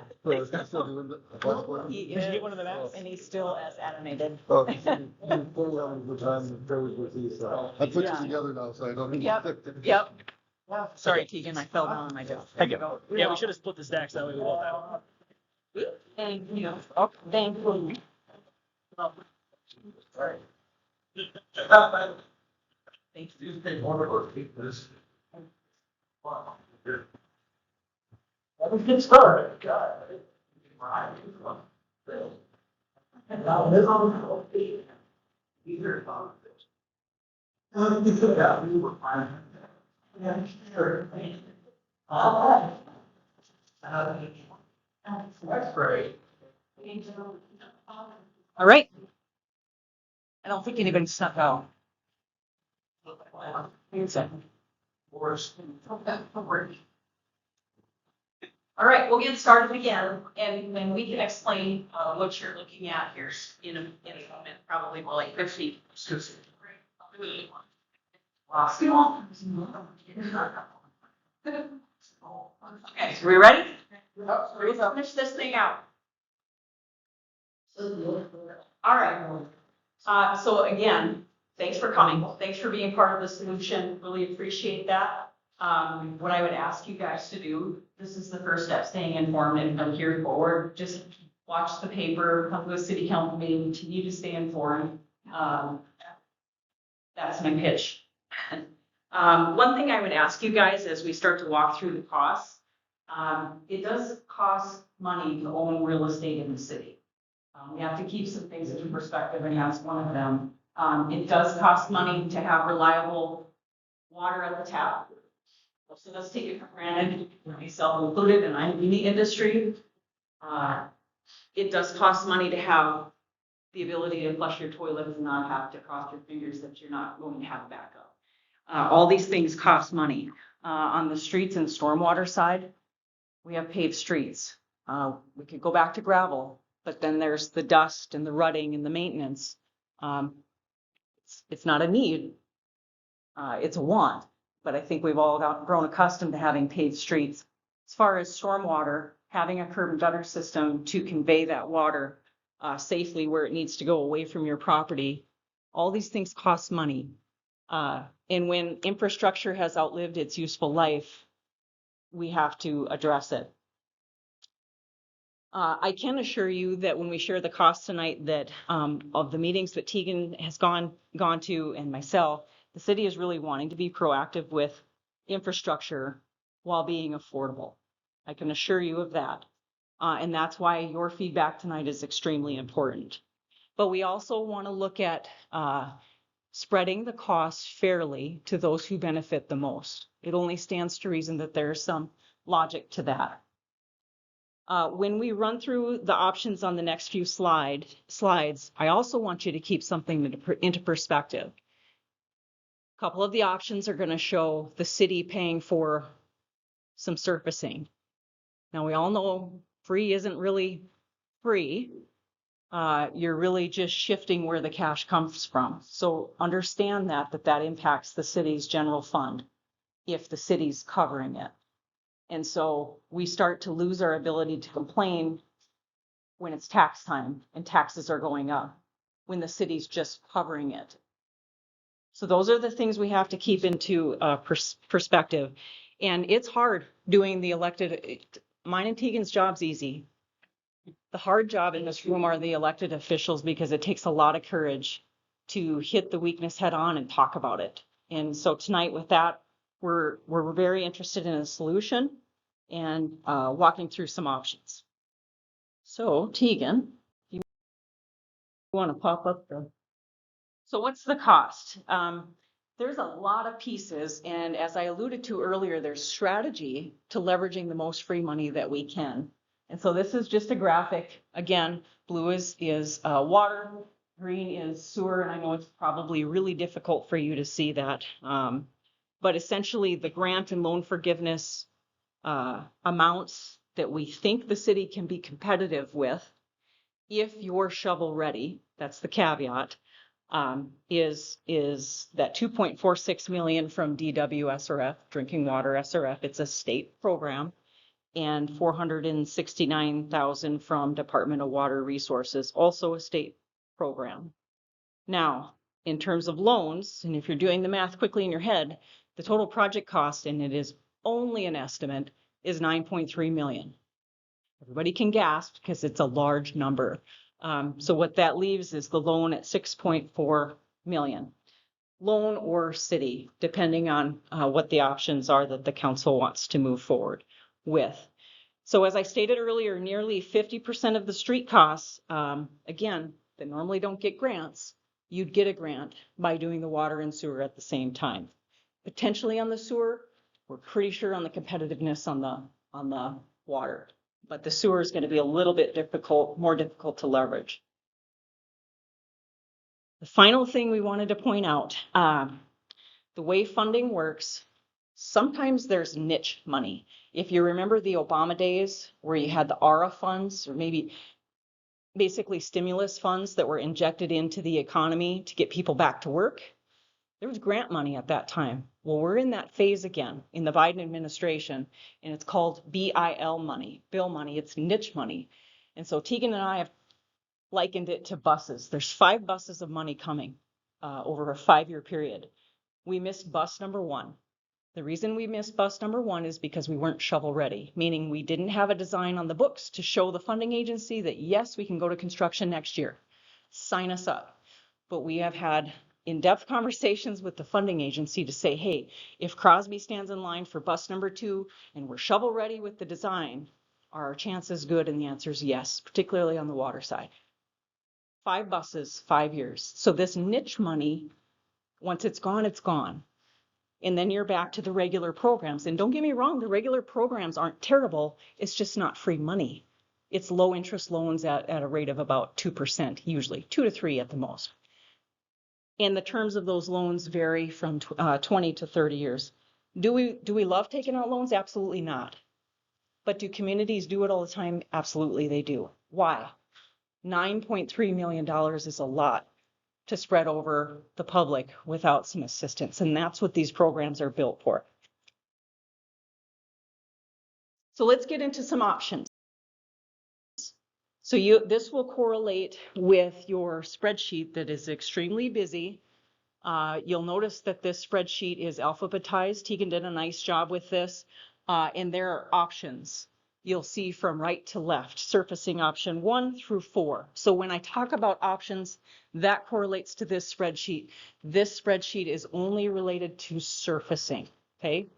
He Did you get one of the is, maps? and he's still as animated. Oh, he's full of the time and very with these, I put Yeah. you together now, so I don't. Yep, yep. Sorry, Tegan, I fell down on my desk. Thank you. Yeah, we should have split the stacks that way we both have. Thank you. Oh, thank you. Thank you. Get started. That's great. All right. I don't think anybody snuck out. All right, we'll get started again, and then we can explain what you're looking at here in a moment, probably more like 50. Okay, so we ready? Let's finish this thing out. All right. So again, thanks for coming. Thanks for being part of the solution. Really appreciate that. What I would ask you guys to do, this is the first step, staying informed, and from here forward, just watch the paper, come to a city council meeting, continue to stay informed. That's my pitch. One thing I would ask you guys as we start to walk through the costs, it does cost money to own real estate in the city. We have to keep some things into perspective, and that's one of them. It does cost money to have reliable water at the tap. Most of us take it for granted, myself included, and I'm in the industry. It does cost money to have the ability to flush your toilet and not have to cross your fingers that you're not going to have backup. All these things cost money. On the streets and stormwater side, we have paved streets. We could go back to gravel, but then there's the dust and the rutting and the maintenance. It's not a need. It's a want, but I think we've all grown accustomed to having paved streets. As far as stormwater, having a curb and gutter system to convey that water safely where it needs to go away from your property, all these things cost money. And when infrastructure has outlived its useful life, we have to address it. I can assure you that when we share the costs tonight, that of the meetings that Tegan has gone to and myself, the city is really wanting to be proactive with infrastructure while being affordable. I can assure you of that. And that's why your feedback tonight is extremely important. But we also want to look at spreading the costs fairly to those who benefit the most. It only stands to reason that there's some logic to that. When we run through the options on the next few slides, I also want you to keep something into perspective. A couple of the options are going to show the city paying for some surfacing. Now, we all know free isn't really free. You're really just shifting where the cash comes from. So understand that impacts the city's general fund if the city's covering it. And so we start to lose our ability to complain when it's tax time and taxes are going up, when the city's just covering it. So those are the things we have to keep into perspective. And it's hard doing the elected. Mine and Tegan's job's easy. The hard job in this room are the elected officials, because it takes a lot of courage to hit the weakness head on and talk about it. And so tonight with that, we're very interested in a solution and walking through some options. So Tegan, you want to pop up the. So what's the cost? There's a lot of pieces, and as I alluded to earlier, there's strategy to leveraging the most free money that we can. And so this is just a graphic. Again, blue is water, green is sewer, and I know it's probably really difficult for you to see that. But essentially the grant and loan forgiveness amounts that we think the city can be competitive with, if you're shovel ready, that's the caveat, is that 2.46 million from DWSRF, Drinking Water SRF. It's a state program. And 469,000 from Department of Water Resources, also a state program. Now, in terms of loans, and if you're doing the math quickly in your head, the total project cost, and it is only an estimate, is 9.3 million. Everybody can gasp because it's a large number. So what that leaves is the loan at 6.4 million. Loan or city, depending on what the options are that the council wants to move forward with. So as I stated earlier, nearly 50% of the street costs, again, that normally don't get grants, you'd get a grant by doing the water and sewer at the same time. Potentially on the sewer, we're pretty sure on the competitiveness on the water, but the sewer is going to be a little bit more difficult to leverage. The final thing we wanted to point out, the way funding works, sometimes there's niche money. If you remember the Obama days where you had the ARA funds, or maybe basically stimulus funds that were injected into the economy to get people back to work, there was grant money at that time. Well, we're in that phase again in the Biden administration, and it's called BIL money, bill money. It's niche money. And so Tegan and I have likened it to buses. There's 5 buses of money coming over a 5-year period. We missed bus number 1. The reason we missed bus number 1 is because we weren't shovel ready, meaning we didn't have a design on the books to show the funding agency that yes, we can go to construction next year. Sign us up. But we have had in-depth conversations with the funding agency to say, hey, if Crosby stands in line for bus number 2 and we're shovel ready with the design, are our chances good? And the answer is yes, particularly on the water side. 5 buses, 5 years. So this niche money, once it's gone, it's gone. And then you're back to the regular programs. And don't get me wrong, the regular programs aren't terrible. It's just not free money. It's low interest loans at a rate of about 2%, usually 2 to 3 at the most. And the terms of those loans vary from 20 to 30 years. Do we love taking out loans? Absolutely not. But do communities do it all the time? Absolutely they do. Why? $9.3 million is a lot to spread over the public without some assistance. And that's what these programs are built for. So let's get into some options. So this will correlate with your spreadsheet that is extremely busy. You'll notice that this spreadsheet is alphabetized. Tegan did a nice job with this. And there are options. You'll see from right to left, surfacing option 1 through 4. So when I talk about options, that correlates to this spreadsheet. This spreadsheet is only related to surfacing, okay?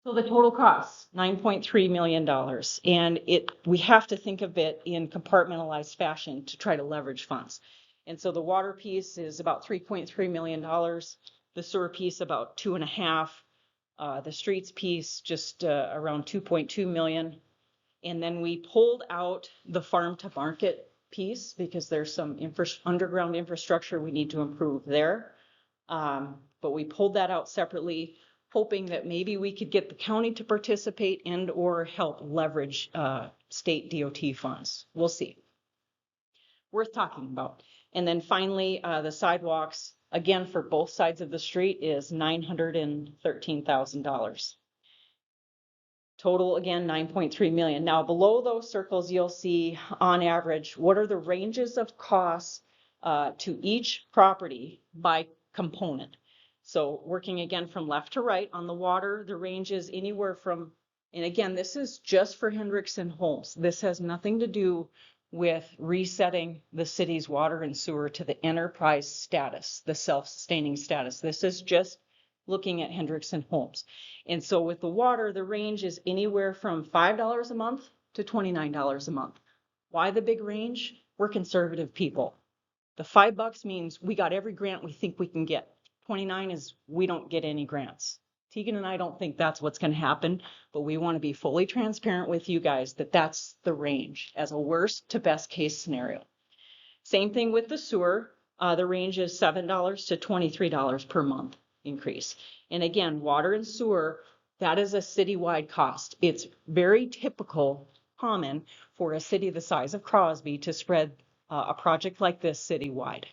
So the total cost, $9.3 million. And we have to think of it in compartmentalized fashion to try to leverage funds. And so the water piece is about $3.3 million. The sewer piece about 2.5. The streets piece just around 2.2 million. And then we pulled out the farm to market piece because there's some underground infrastructure we need to improve there. But we pulled that out separately, hoping that maybe we could get the county to participate and or help leverage state DOT funds. We'll see. Worth talking about. And then finally, the sidewalks, again, for both sides of the street is $913,000. Total, again, 9.3 million. Now, below those circles, you'll see on average, what are the ranges of costs to each property by component. So working again from left to right on the water, the range is anywhere from, and again, this is just for Hendrickson Homes. This has nothing to do with resetting the city's water and sewer to the enterprise status, the self-sustaining status. This is just looking at Hendrickson Homes. And so with the water, the range is anywhere from $5 a month to $29 a month. Why the big range? We're conservative people. The $5 means we got every grant we think we can get. 29 is we don't get any grants. Tegan and I don't think that's what's going to happen, but we want to be fully transparent with you guys that that's the range as a worst to best case scenario. Same thing with the sewer. The range is $7 to $23 per month increase. And again, water and sewer, that is a citywide cost. It's very common for a city the size of Crosby to spread a project like this citywide.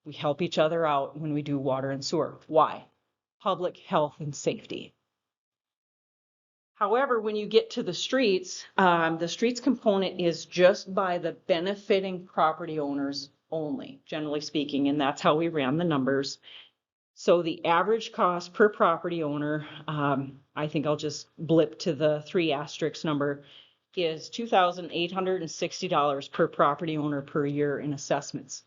We help each other out when we do water and sewer. Why? Public health and safety. However, when you get to the streets component is just by the benefiting property owners only, generally speaking, and that's how we ran the numbers. So the average cost per property owner, I think I'll just blip to the 3 asterisk number, is $2,860 per property owner per year in assessments.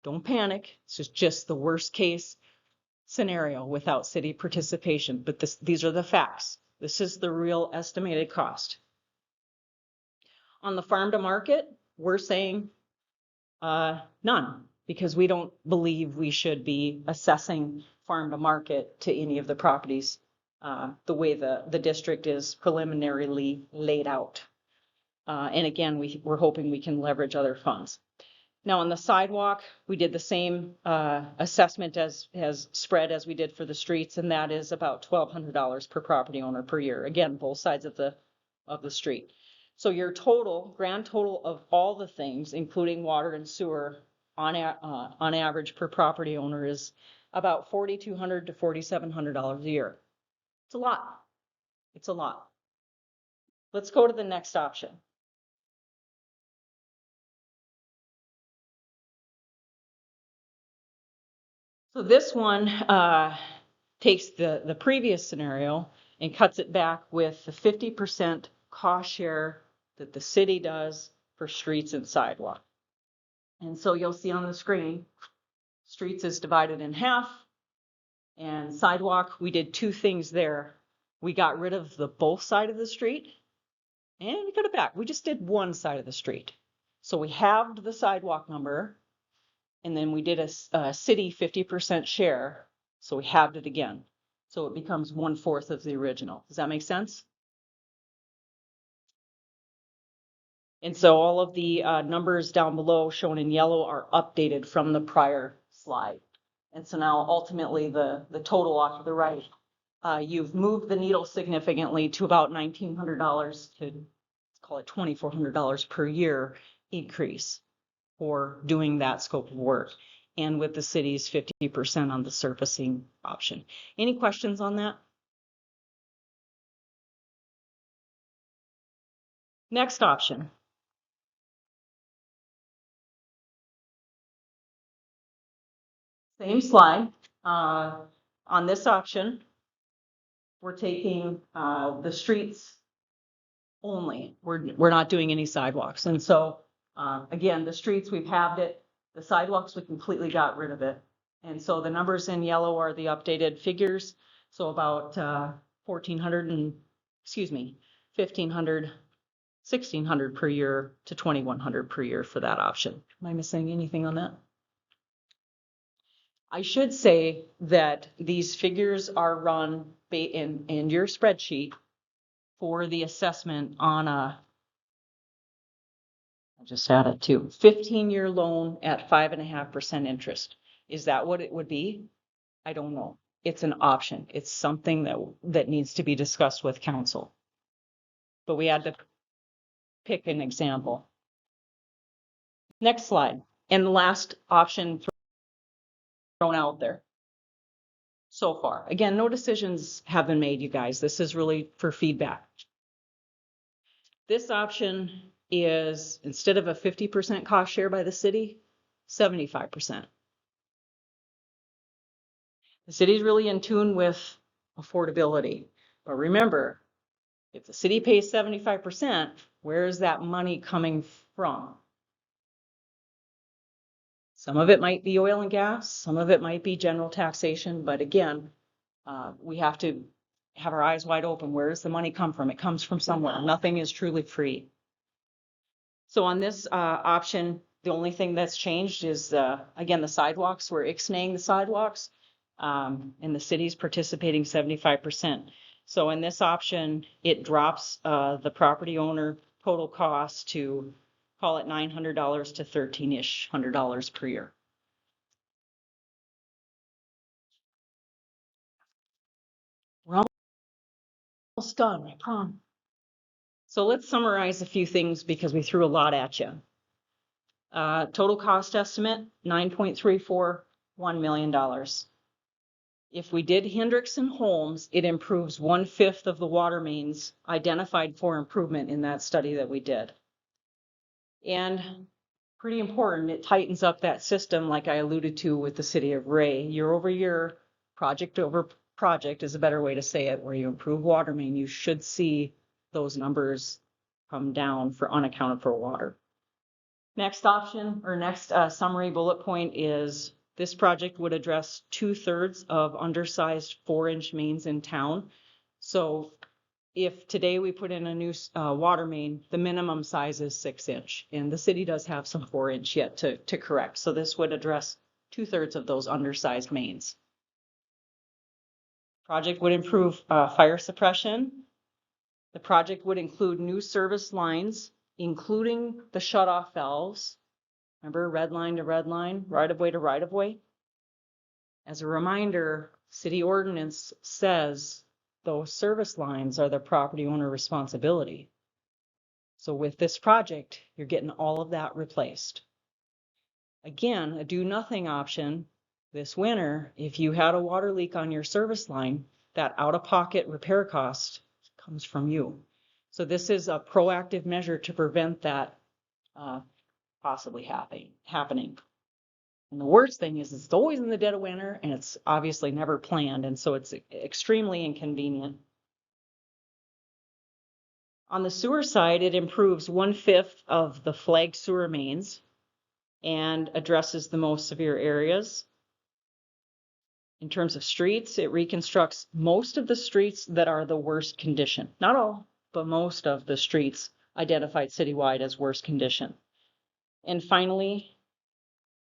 Don't panic. It's just the worst case scenario without city participation, but these are the facts. This is the real estimated cost. On the farm to market, we're saying none, because we don't believe we should be assessing farm to market to any of the properties the way the district is preliminarily laid out. And again, we're hoping we can leverage other funds. Now on the sidewalk, we did the same assessment as spread as we did for the streets, and that is about $1,200 per property owner per year. Again, both sides of the street. So your grand total of all the things, including water and sewer, on average per property owner is about $4,200 to $4,700 a year. It's a lot. It's a lot. Let's go to the next option. So this one takes the previous scenario and cuts it back with the 50% cost share that the city does for streets and sidewalk. And so you'll see on the screen, streets is divided in half, and sidewalk, we did 2 things there. We got rid of the both side of the street, and we cut it back. We just did one side of the street. So we halved the sidewalk number, and then we did a city 50% share, so we halved it again. So it becomes 1/4 of the original. Does that make sense? And so all of the numbers down below shown in yellow are updated from the prior slide. And so now ultimately the total off to the right, you've moved the needle significantly to about $1,900 to, let's call it $2,400 per year increase for doing that scope of work, and with the city's 50% on the surfacing option. Any questions on that? Next option. Same slide. On this option, we're taking the streets only. We're not doing any sidewalks. And so again, the streets, we've halved it. The sidewalks, we completely got rid of it. And so the numbers in yellow are the updated figures. So about 1,400 and, excuse me, 1,500, 1,600 per year to 2,100 per year for that option. Am I missing anything on that? I should say that these figures are run in your spreadsheet for the assessment on a, I just added 15-year loan at 5.5% interest. Is that what it would be? I don't know. It's an option. It's something that needs to be discussed with council. But we had to pick an example. Next slide. And the last option thrown out there so far. Again, no decisions have been made, you guys. This is really for feedback. This option is, instead of a 50% cost share by the city, 75%. The city's really in tune with affordability. But remember, if the city pays 75%, where is that money coming from? Some of it might be oil and gas, some of it might be general taxation, but again, we have to have our eyes wide open. Where does the money come from? It comes from somewhere. Nothing is truly free. So on this option, the only thing that's changed is, again, the sidewalks. We're ixnaying the sidewalks, and the city's participating 75%. So in this option, it drops the property owner total cost to, call it $900 to $1,300-ish per year. We're almost done, I promise. So let's summarize a few things because we threw a lot at you. Total cost estimate, $9.341 million. If we did Hendrickson Holmes, it improves 1/5 of the water mains identified for improvement in that study that we did. And pretty important, it tightens up that system like I alluded to with the city of Ray. Year over year, project over project is a better way to say it, where you improve water main, you should see those numbers come down for unaccounted for water. Next option or next summary bullet point is this project would address 2/3 of undersized 4-inch mains in town. So if today we put in a new water main, the minimum size is 6-inch, and the city does have some 4-inch yet to correct. So this would address 2/3 of those undersized mains. Project would improve fire suppression. The project would include new service lines, including the shutoff valves. Remember, red line to red line, right of way to right of way. As a reminder, city ordinance says those service lines are the property owner responsibility. So with this project, you're getting all of that replaced. Again, a do nothing option this winter, if you had a water leak on your service line, that out-of-pocket repair cost comes from you. So this is a proactive measure to prevent that possibly happening. And the worst thing is it's always in the dead of winter and it's obviously never planned, and so it's extremely inconvenient. On the sewer side, it improves 1/5 of the flagged sewer mains and addresses the most severe areas. In terms of streets, it reconstructs most of the streets that are the worst condition. Not all, but most of the streets identified citywide as worst condition. And finally,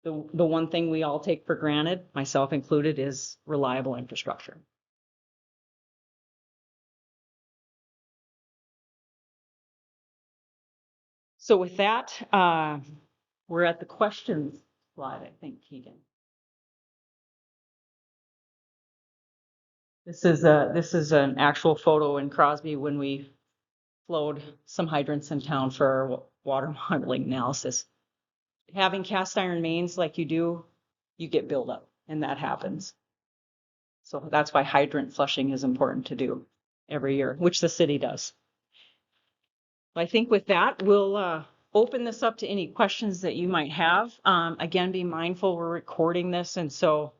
the one thing we all take for granted, myself included, is reliable infrastructure. So with that, we're at the questions slide, I think, Keegan. This is an actual photo in Crosby when we flowed some hydrants in town for our water modeling analysis. Having cast iron mains like you do, you get buildup, and that happens. So that's why hydrant flushing is important to do every year, which the city does. I think with that, we'll open this up to any questions that you might have. Again, be mindful we're recording this, and so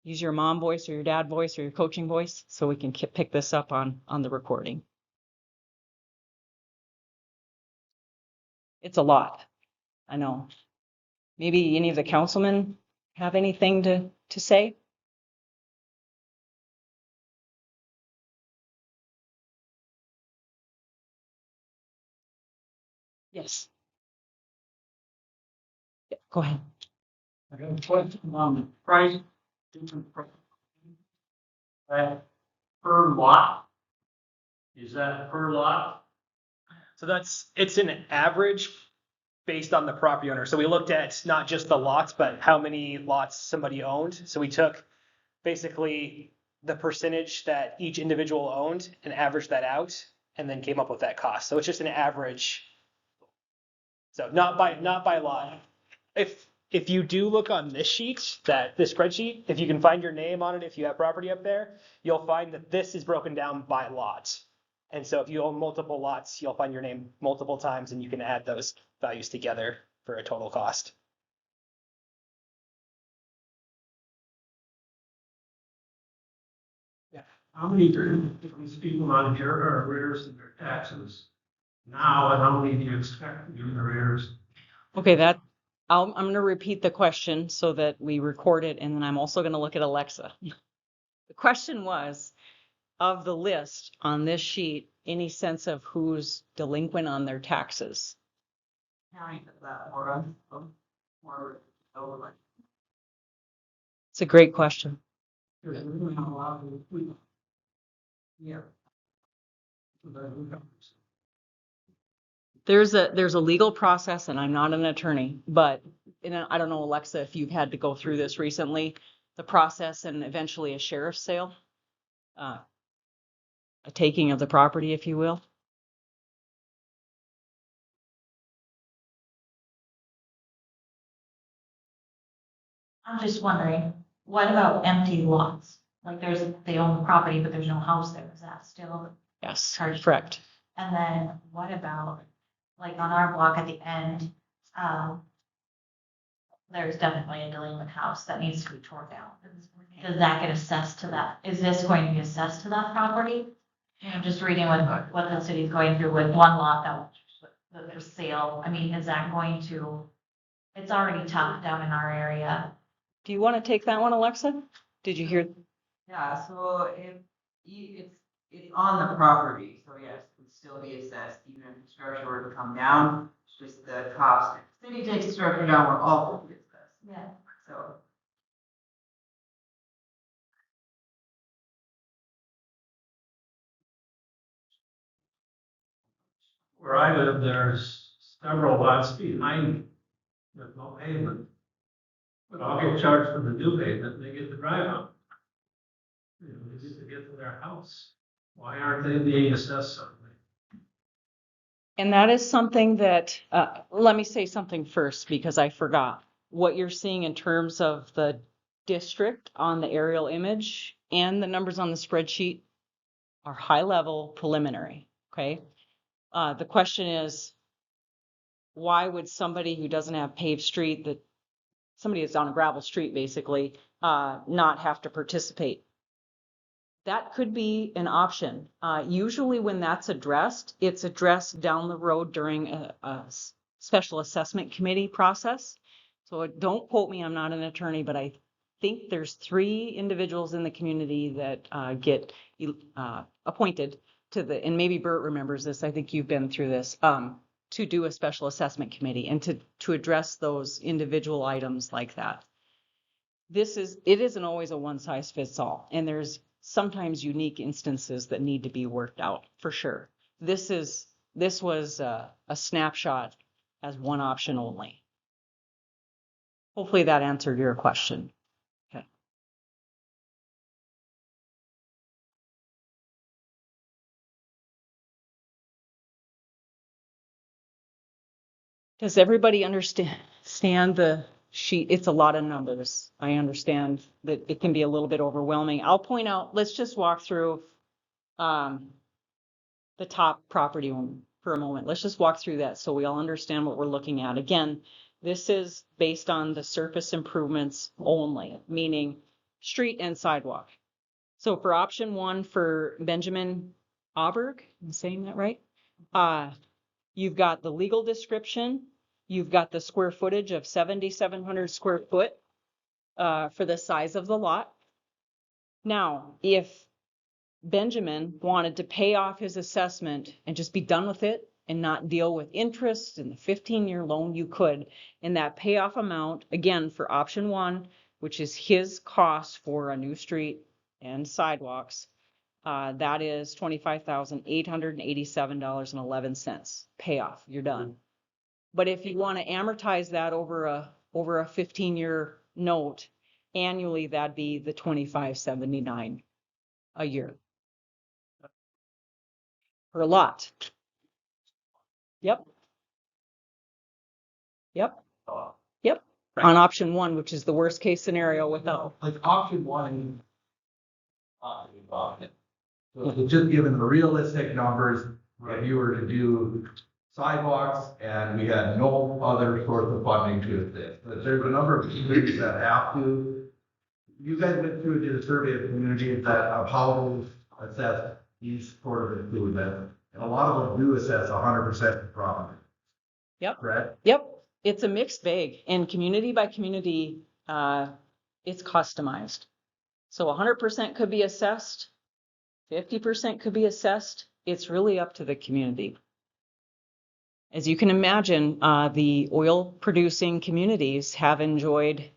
use your mom voice or your dad voice or your coaching voice so we can pick this up on the recording. It's a lot, I know. Maybe any of the councilmen have anything to say? Yes. Yeah, go ahead. I got a question on the price, different price. Per lot? Is that per lot? So it's an average based on the property owner. So we looked at not just the lots, but how many lots somebody owned. So we took basically the percentage that each individual owned and averaged that out and then came up with that cost. So it's just an average. So not by lot. If you do look on this sheet, this spreadsheet, if you can find your name on it, if you have property up there, you'll find that this is broken down by lot. And so if you own multiple lots, you'll find your name multiple times and you can add those values together for a total cost. How many of these people on here are arrears in their taxes now, and how many do you expect to be in arrears? Okay, I'm going to repeat the question so that we record it, and then I'm also going to look at Alexa. The question was, of the list on this sheet, any sense of who's delinquent on their taxes? It's a great question. There's really not a lot of people. Yeah. There's a legal process, and I'm not an attorney, but I don't know, Alexa, if you've had to go through this recently, the process and eventually a sheriff's sale, a taking of the property, if you will. I'm just wondering, what about empty lots? Like they own the property, but there's no house there, is that still? Yes, Charge. correct. And then what about, like on our block at the end, there's definitely a delinquent house that needs to be torn down. Does that get assessed to that? Is this going to be assessed to that property? I'm just reading what the city's going through with one lot that was sale. I mean, is that going to, it's already tough down in our area. Do you want to take that one, Alexa? Did you hear? Yeah, so if it's on the property, so yes, it would still be assessed, even if the structure were to come down, it's just the cost. If the city takes the structure down, we're all going to be assessed, Yeah. so. Where I live, there's several lots behind me. There's no pavement. But I'll get charged for the new pavement, and they get the drive on. You know, they get to get to their house. Why aren't they being assessed something? And that is something that, let me say something first because I forgot. What you're seeing in terms of the district on the aerial image and the numbers on the spreadsheet are high level preliminary, okay? The question is, why would somebody who doesn't have paved street, that somebody that's on a gravel street basically, not have to participate? That could be an option. Usually when that's addressed, it's addressed down the road during a special assessment committee process. So don't quote me, I'm not an attorney, but I think there's 3 individuals in the community that get appointed to the, and maybe Bert remembers this, I think you've been through this, to do a special assessment committee and to address those individual items like that. It isn't always a one size fits all, and there's sometimes unique instances that need to be worked out for sure. This was a snapshot as one option only. Hopefully that answered your question. Okay. Does everybody understand the sheet? It's a lot of numbers. I understand that it can be a little bit overwhelming. I'll point out, let's just walk through the top property one for a moment. Let's just walk through that so we all understand what we're looking at. Again, this is based on the surface improvements only, meaning street and sidewalk. So for option 1 for Benjamin Auberg, I'm saying that right? You've got the legal description. You've got the square footage of 7,700 square foot for the size of the lot. Now, if Benjamin wanted to pay off his assessment and just be done with it and not deal with interest in the 15-year loan, you could. And that payoff amount, again, for option 1, which is his cost for a new street and sidewalks, that is $25,887.11 payoff. You're done. But if you want to amortize that over a 15-year note annually, that'd be the $25.79 a year per lot. Yep. Yep. Yep. Right. On option 1, which is the worst case scenario without. Like option 1. So just given the realistic numbers, if you were to do sidewalks and we had no other source of funding to assist, but there's a number of communities that have to. You guys went through and did a survey of communities that of how to assess these sort of improvements, and a lot of them do assess 100% of property. Yep. Correct? Yep. It's a mixed bag, and community by community, it's customized. So 100% could be assessed, 50% could be assessed. It's really up to the community. As you can imagine, the oil producing communities have enjoyed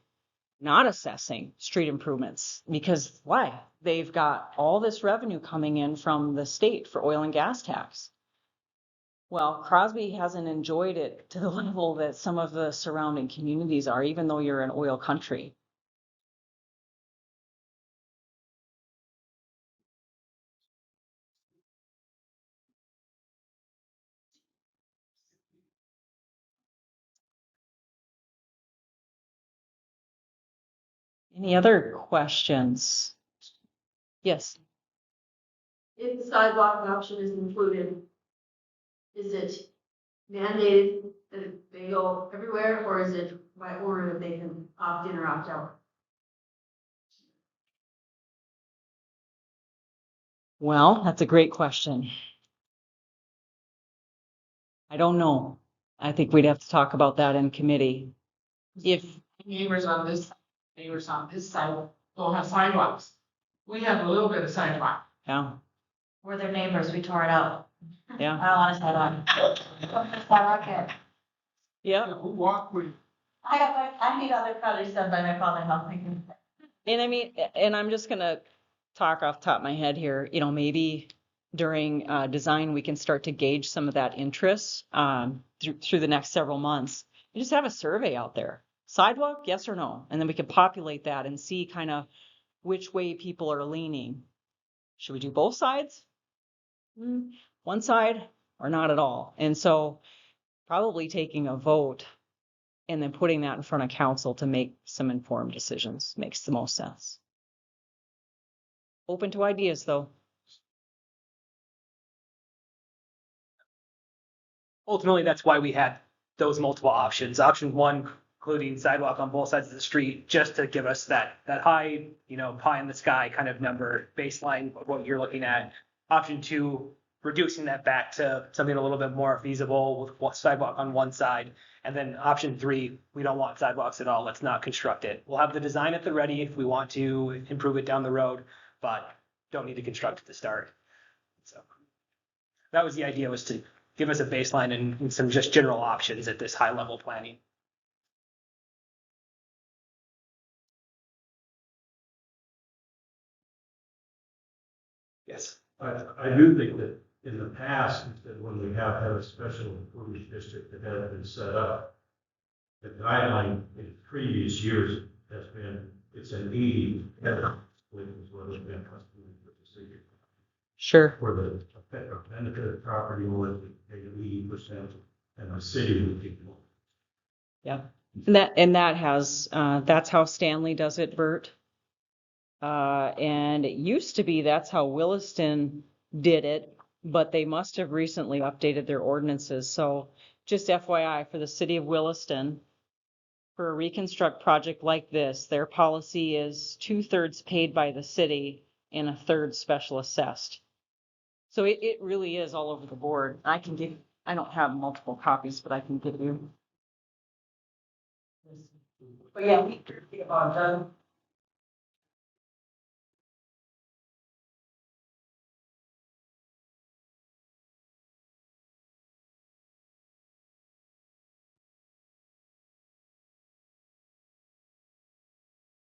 not assessing street improvements because why? They've got all this revenue coming in from the state for oil and gas tax. Well, Crosby hasn't enjoyed it to the level that some of the surrounding communities are, even though you're an oil country. Any other questions? Yes. If the sidewalk option is included, is it mandated that they go everywhere, or is it by order that they can opt in or opt out? Well, that's a great question. I don't know. I think we'd have to talk about that in committee. If, Neighbors on this side don't have sidewalks. We have a little bit of sidewalk. yeah, We're their neighbors, we tore it out. yeah, I don't want to sidewalk it. yeah. Who walk with? I need other projects done by my father-in-law. And I mean, and I'm just gonna talk off the top of my head here, you know, maybe during design, we can start to gauge some of that interest through the next several months. And just have a survey out there. Sidewalk, yes or no? And then we can populate that and see kind of which way people are leaning. Should we do both sides? One side or not at all? And so probably taking a vote and then putting that in front of council to make some informed decisions makes the most sense. Open to ideas, though. Ultimately, that's why we had those multiple options. Option one, including sidewalk on both sides of the street, just to give us that high, you know, pie in the sky kind of number baseline of what you're looking at. Option two, reducing that back to something a little bit more feasible with sidewalk on one side. And then option three, we don't want sidewalks at all. Let's not construct it. We'll have the design at the ready if we want to improve it down the road, but don't need to construct at the start. So that was the idea, was to give us a baseline and some just general options at this high level planning. Yes. I do think that in the past, that when we have had a special improvement district that has been set up, the guideline in previous years has been, it's an 80, which is what has been customary with the city. Sure. For the benefit of property owners, they pay 80%, and the city would take more. Yeah. And that has, that's how Stanley does it, Bert. And it used to be that's how Williston did it, but they must have recently updated their ordinances. So just FYI, for the city of Williston, for a reconstruct project like this, their policy is 2/3 paid by the city and 1/3 special assessed. So it really is all over the board. I don't have multiple copies, but I can give you. But yeah, we think about done.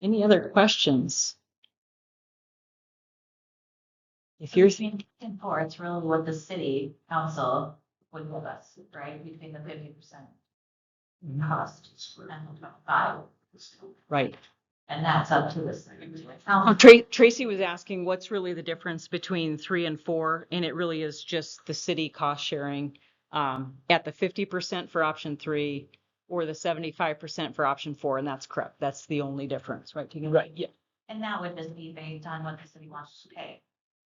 Any other questions? If you're Between for it's really what the city council would give us, right, between the 50% cost and the 25, right. and that's up to the city. Tracy was asking what's really the difference between 3 and 4, and it really is just the city cost sharing at the 50% for option 3 or the 75% for option 4, and that's correct. That's the only difference, right, Tegan? Right. Yeah. And that would just be based on what the city wants to pay,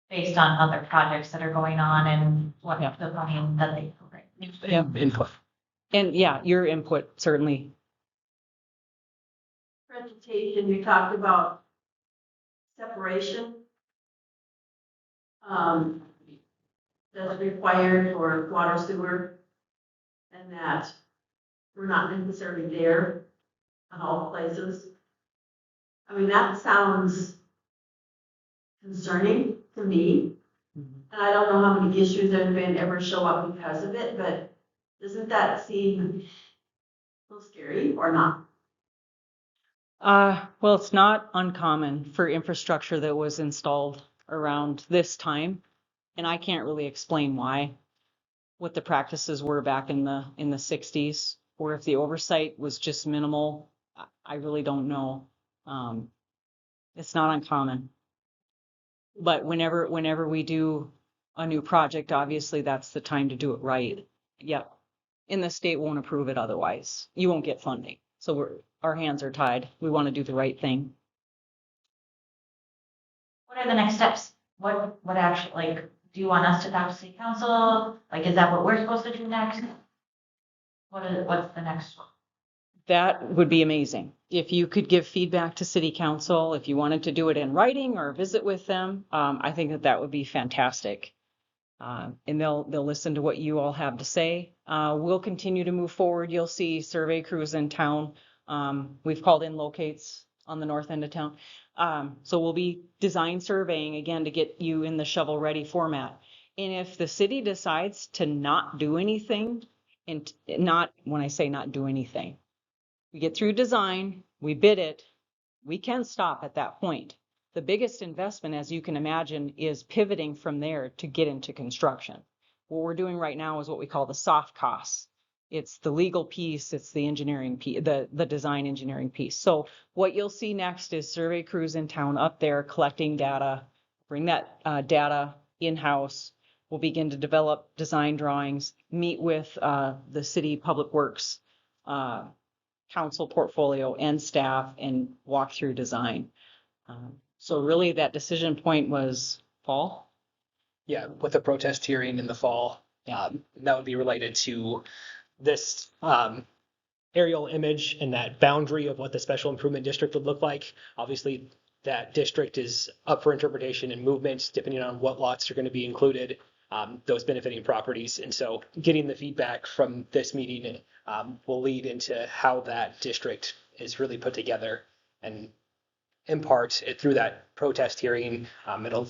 based on other projects that are going on and what the money that they. Yeah. Input. And yeah, your input certainly. Presentation, you talked about separation. That's required for water sewer, and that we're not necessarily there in all places. I mean, that sounds concerning to me. And I don't know how many issues there have been ever show up because of it, but doesn't that seem a little scary or not? Well, it's not uncommon for infrastructure that was installed around this time, and I can't really explain why, what the practices were back in the 60s, or if the oversight was just minimal. I really don't know. It's not uncommon. But whenever we do a new project, obviously that's the time to do it right. Yep. And the state won't approve it otherwise. You won't get funding. So our hands are tied. We want to do the right thing. what are the next steps? What actually, like, do you want us to talk to city council? Like, is that what we're supposed to do next? What's the next one? That would be amazing. If you could give feedback to city council, if you wanted to do it in writing or visit with them, I think that that would be fantastic. And they'll listen to what you all have to say. We'll continue to move forward. You'll see survey crews in town. We've called in locates on the north end of town. So we'll be design surveying again to get you in the shovel-ready format. And if the city decides to not do anything, and not, when I say not do anything, we get through design, we bid it, we can stop at that point. The biggest investment, as you can imagine, is pivoting from there to get into construction. What we're doing right now is what we call the soft costs. It's the legal piece, it's the engineering piece, the design engineering piece. So what you'll see next is survey crews in town up there collecting data, bring that data in-house. We'll begin to develop design drawings, meet with the city public works council portfolio and staff, and walk through design. So really that decision point was fall. Yeah, with a protest hearing in the fall, that would be related to this aerial image and that boundary of what the special improvement district would look like. Obviously, that district is up for interpretation and movement depending on what lots are going to be included, those benefiting properties. And so getting the feedback from this meeting will lead into how that district is really put together. And in part, through that protest hearing, it'll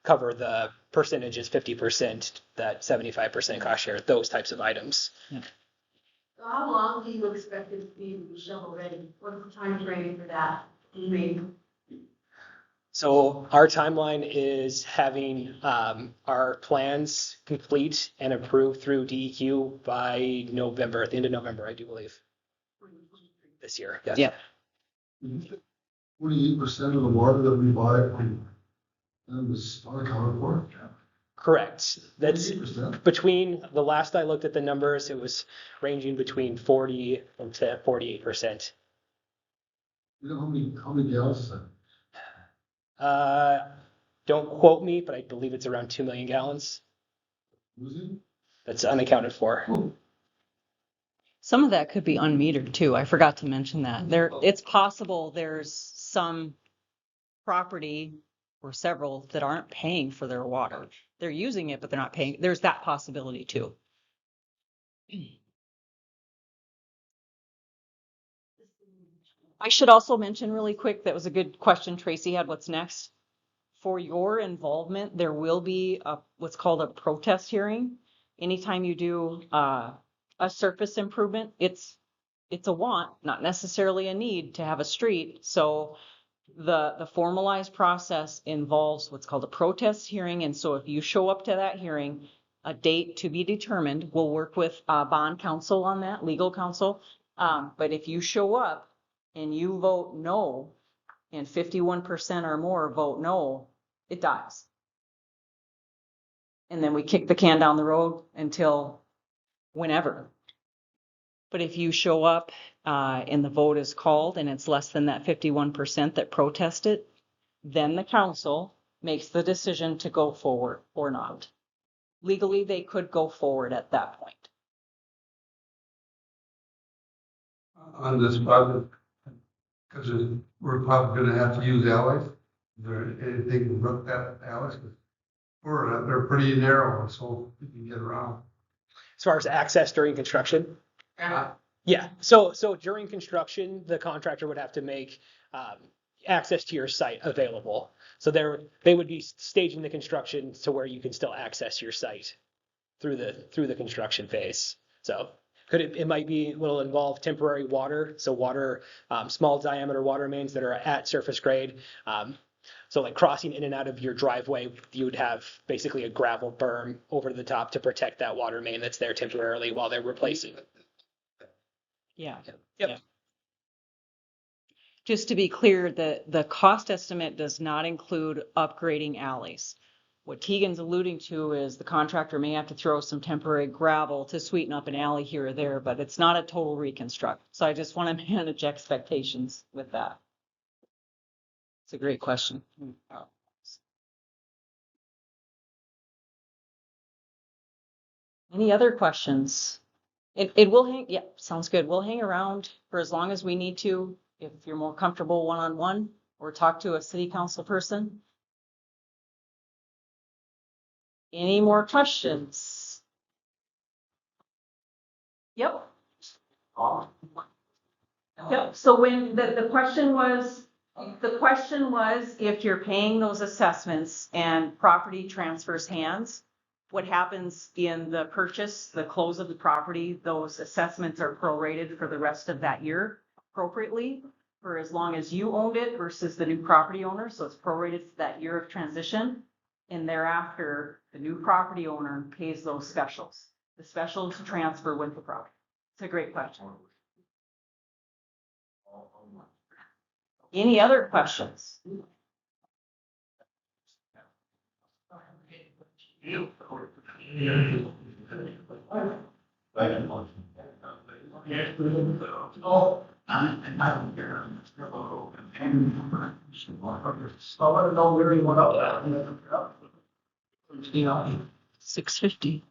cover the percentages, 50%, that 75% cost share, those types of items. So how long do you expect it to be shovel ready? What's the time frame for that? So our timeline is having our plans complete and approved through DEQ by November, at the end of November, I do believe, this year. Yes. Yeah. 48% of the water that we buy from them is unaccounted for. Correct. That's 48%. between, the last I looked at the numbers, it was ranging between 40 to 48%. You know how many gallons is that? Don't quote me, but I believe it's around 2 million gallons. Was it? That's unaccounted for. Some of that could be unmetered too. I forgot to mention that. It's possible there's some property or several that aren't paying for their water. They're using it, but they're not paying. There's that possibility too. I should also mention really quick, that was a good question Tracy had, what's next? For your involvement, there will be what's called a protest hearing. Anytime you do a surface improvement, it's a want, not necessarily a need to have a street. So the formalized process involves what's called a protest hearing. And so if you show up to that hearing, a date to be determined, we'll work with bond counsel on that, legal counsel. But if you show up and you vote no, and 51% or more vote no, it dies. And then we kick the can down the road until whenever. But if you show up and the vote is called and it's less than that 51% that protested, then the council makes the decision to go forward or not. Legally, they could go forward at that point. On this project, because we're probably gonna have to use alleys. Is there anything to look at alleys? They're pretty narrow, so you can get around. As far as access during construction, Yeah. yeah. So during construction, the contractor would have to make access to your site available. So they would be staging the construction to where you can still access your site through the construction phase. So it might will involve temporary water. So water, small diameter water mains that are at surface grade. So like crossing in and out of your driveway, you would have basically a gravel berm over the top to protect that water main that's there temporarily while they're replacing it. Yeah. Yep. Yeah. Just to be clear, the cost estimate does not include upgrading alleys. What Keegan's alluding to is the contractor may have to throw some temporary gravel to sweeten up an alley here or there, but it's not a total reconstruct. So I just want to manage expectations with that. It's a great question. Any other questions? It will hang, yeah, sounds good. We'll hang around for as long as we need to, if you're more comfortable one-on-one, or talk to a city council person. Any more questions? Yep. Yep, so when the question was if you're paying those assessments and property transfers hands, what happens in the purchase, the close of the property, those assessments are prorated for the rest of that year appropriately for as long as you owned it versus the new property owner, so it's prorated for that year of transition. And thereafter, the new property owner pays those specials. The specials transfer with the property. It's a great question. Any other questions? So I wanna know where you went up. 650.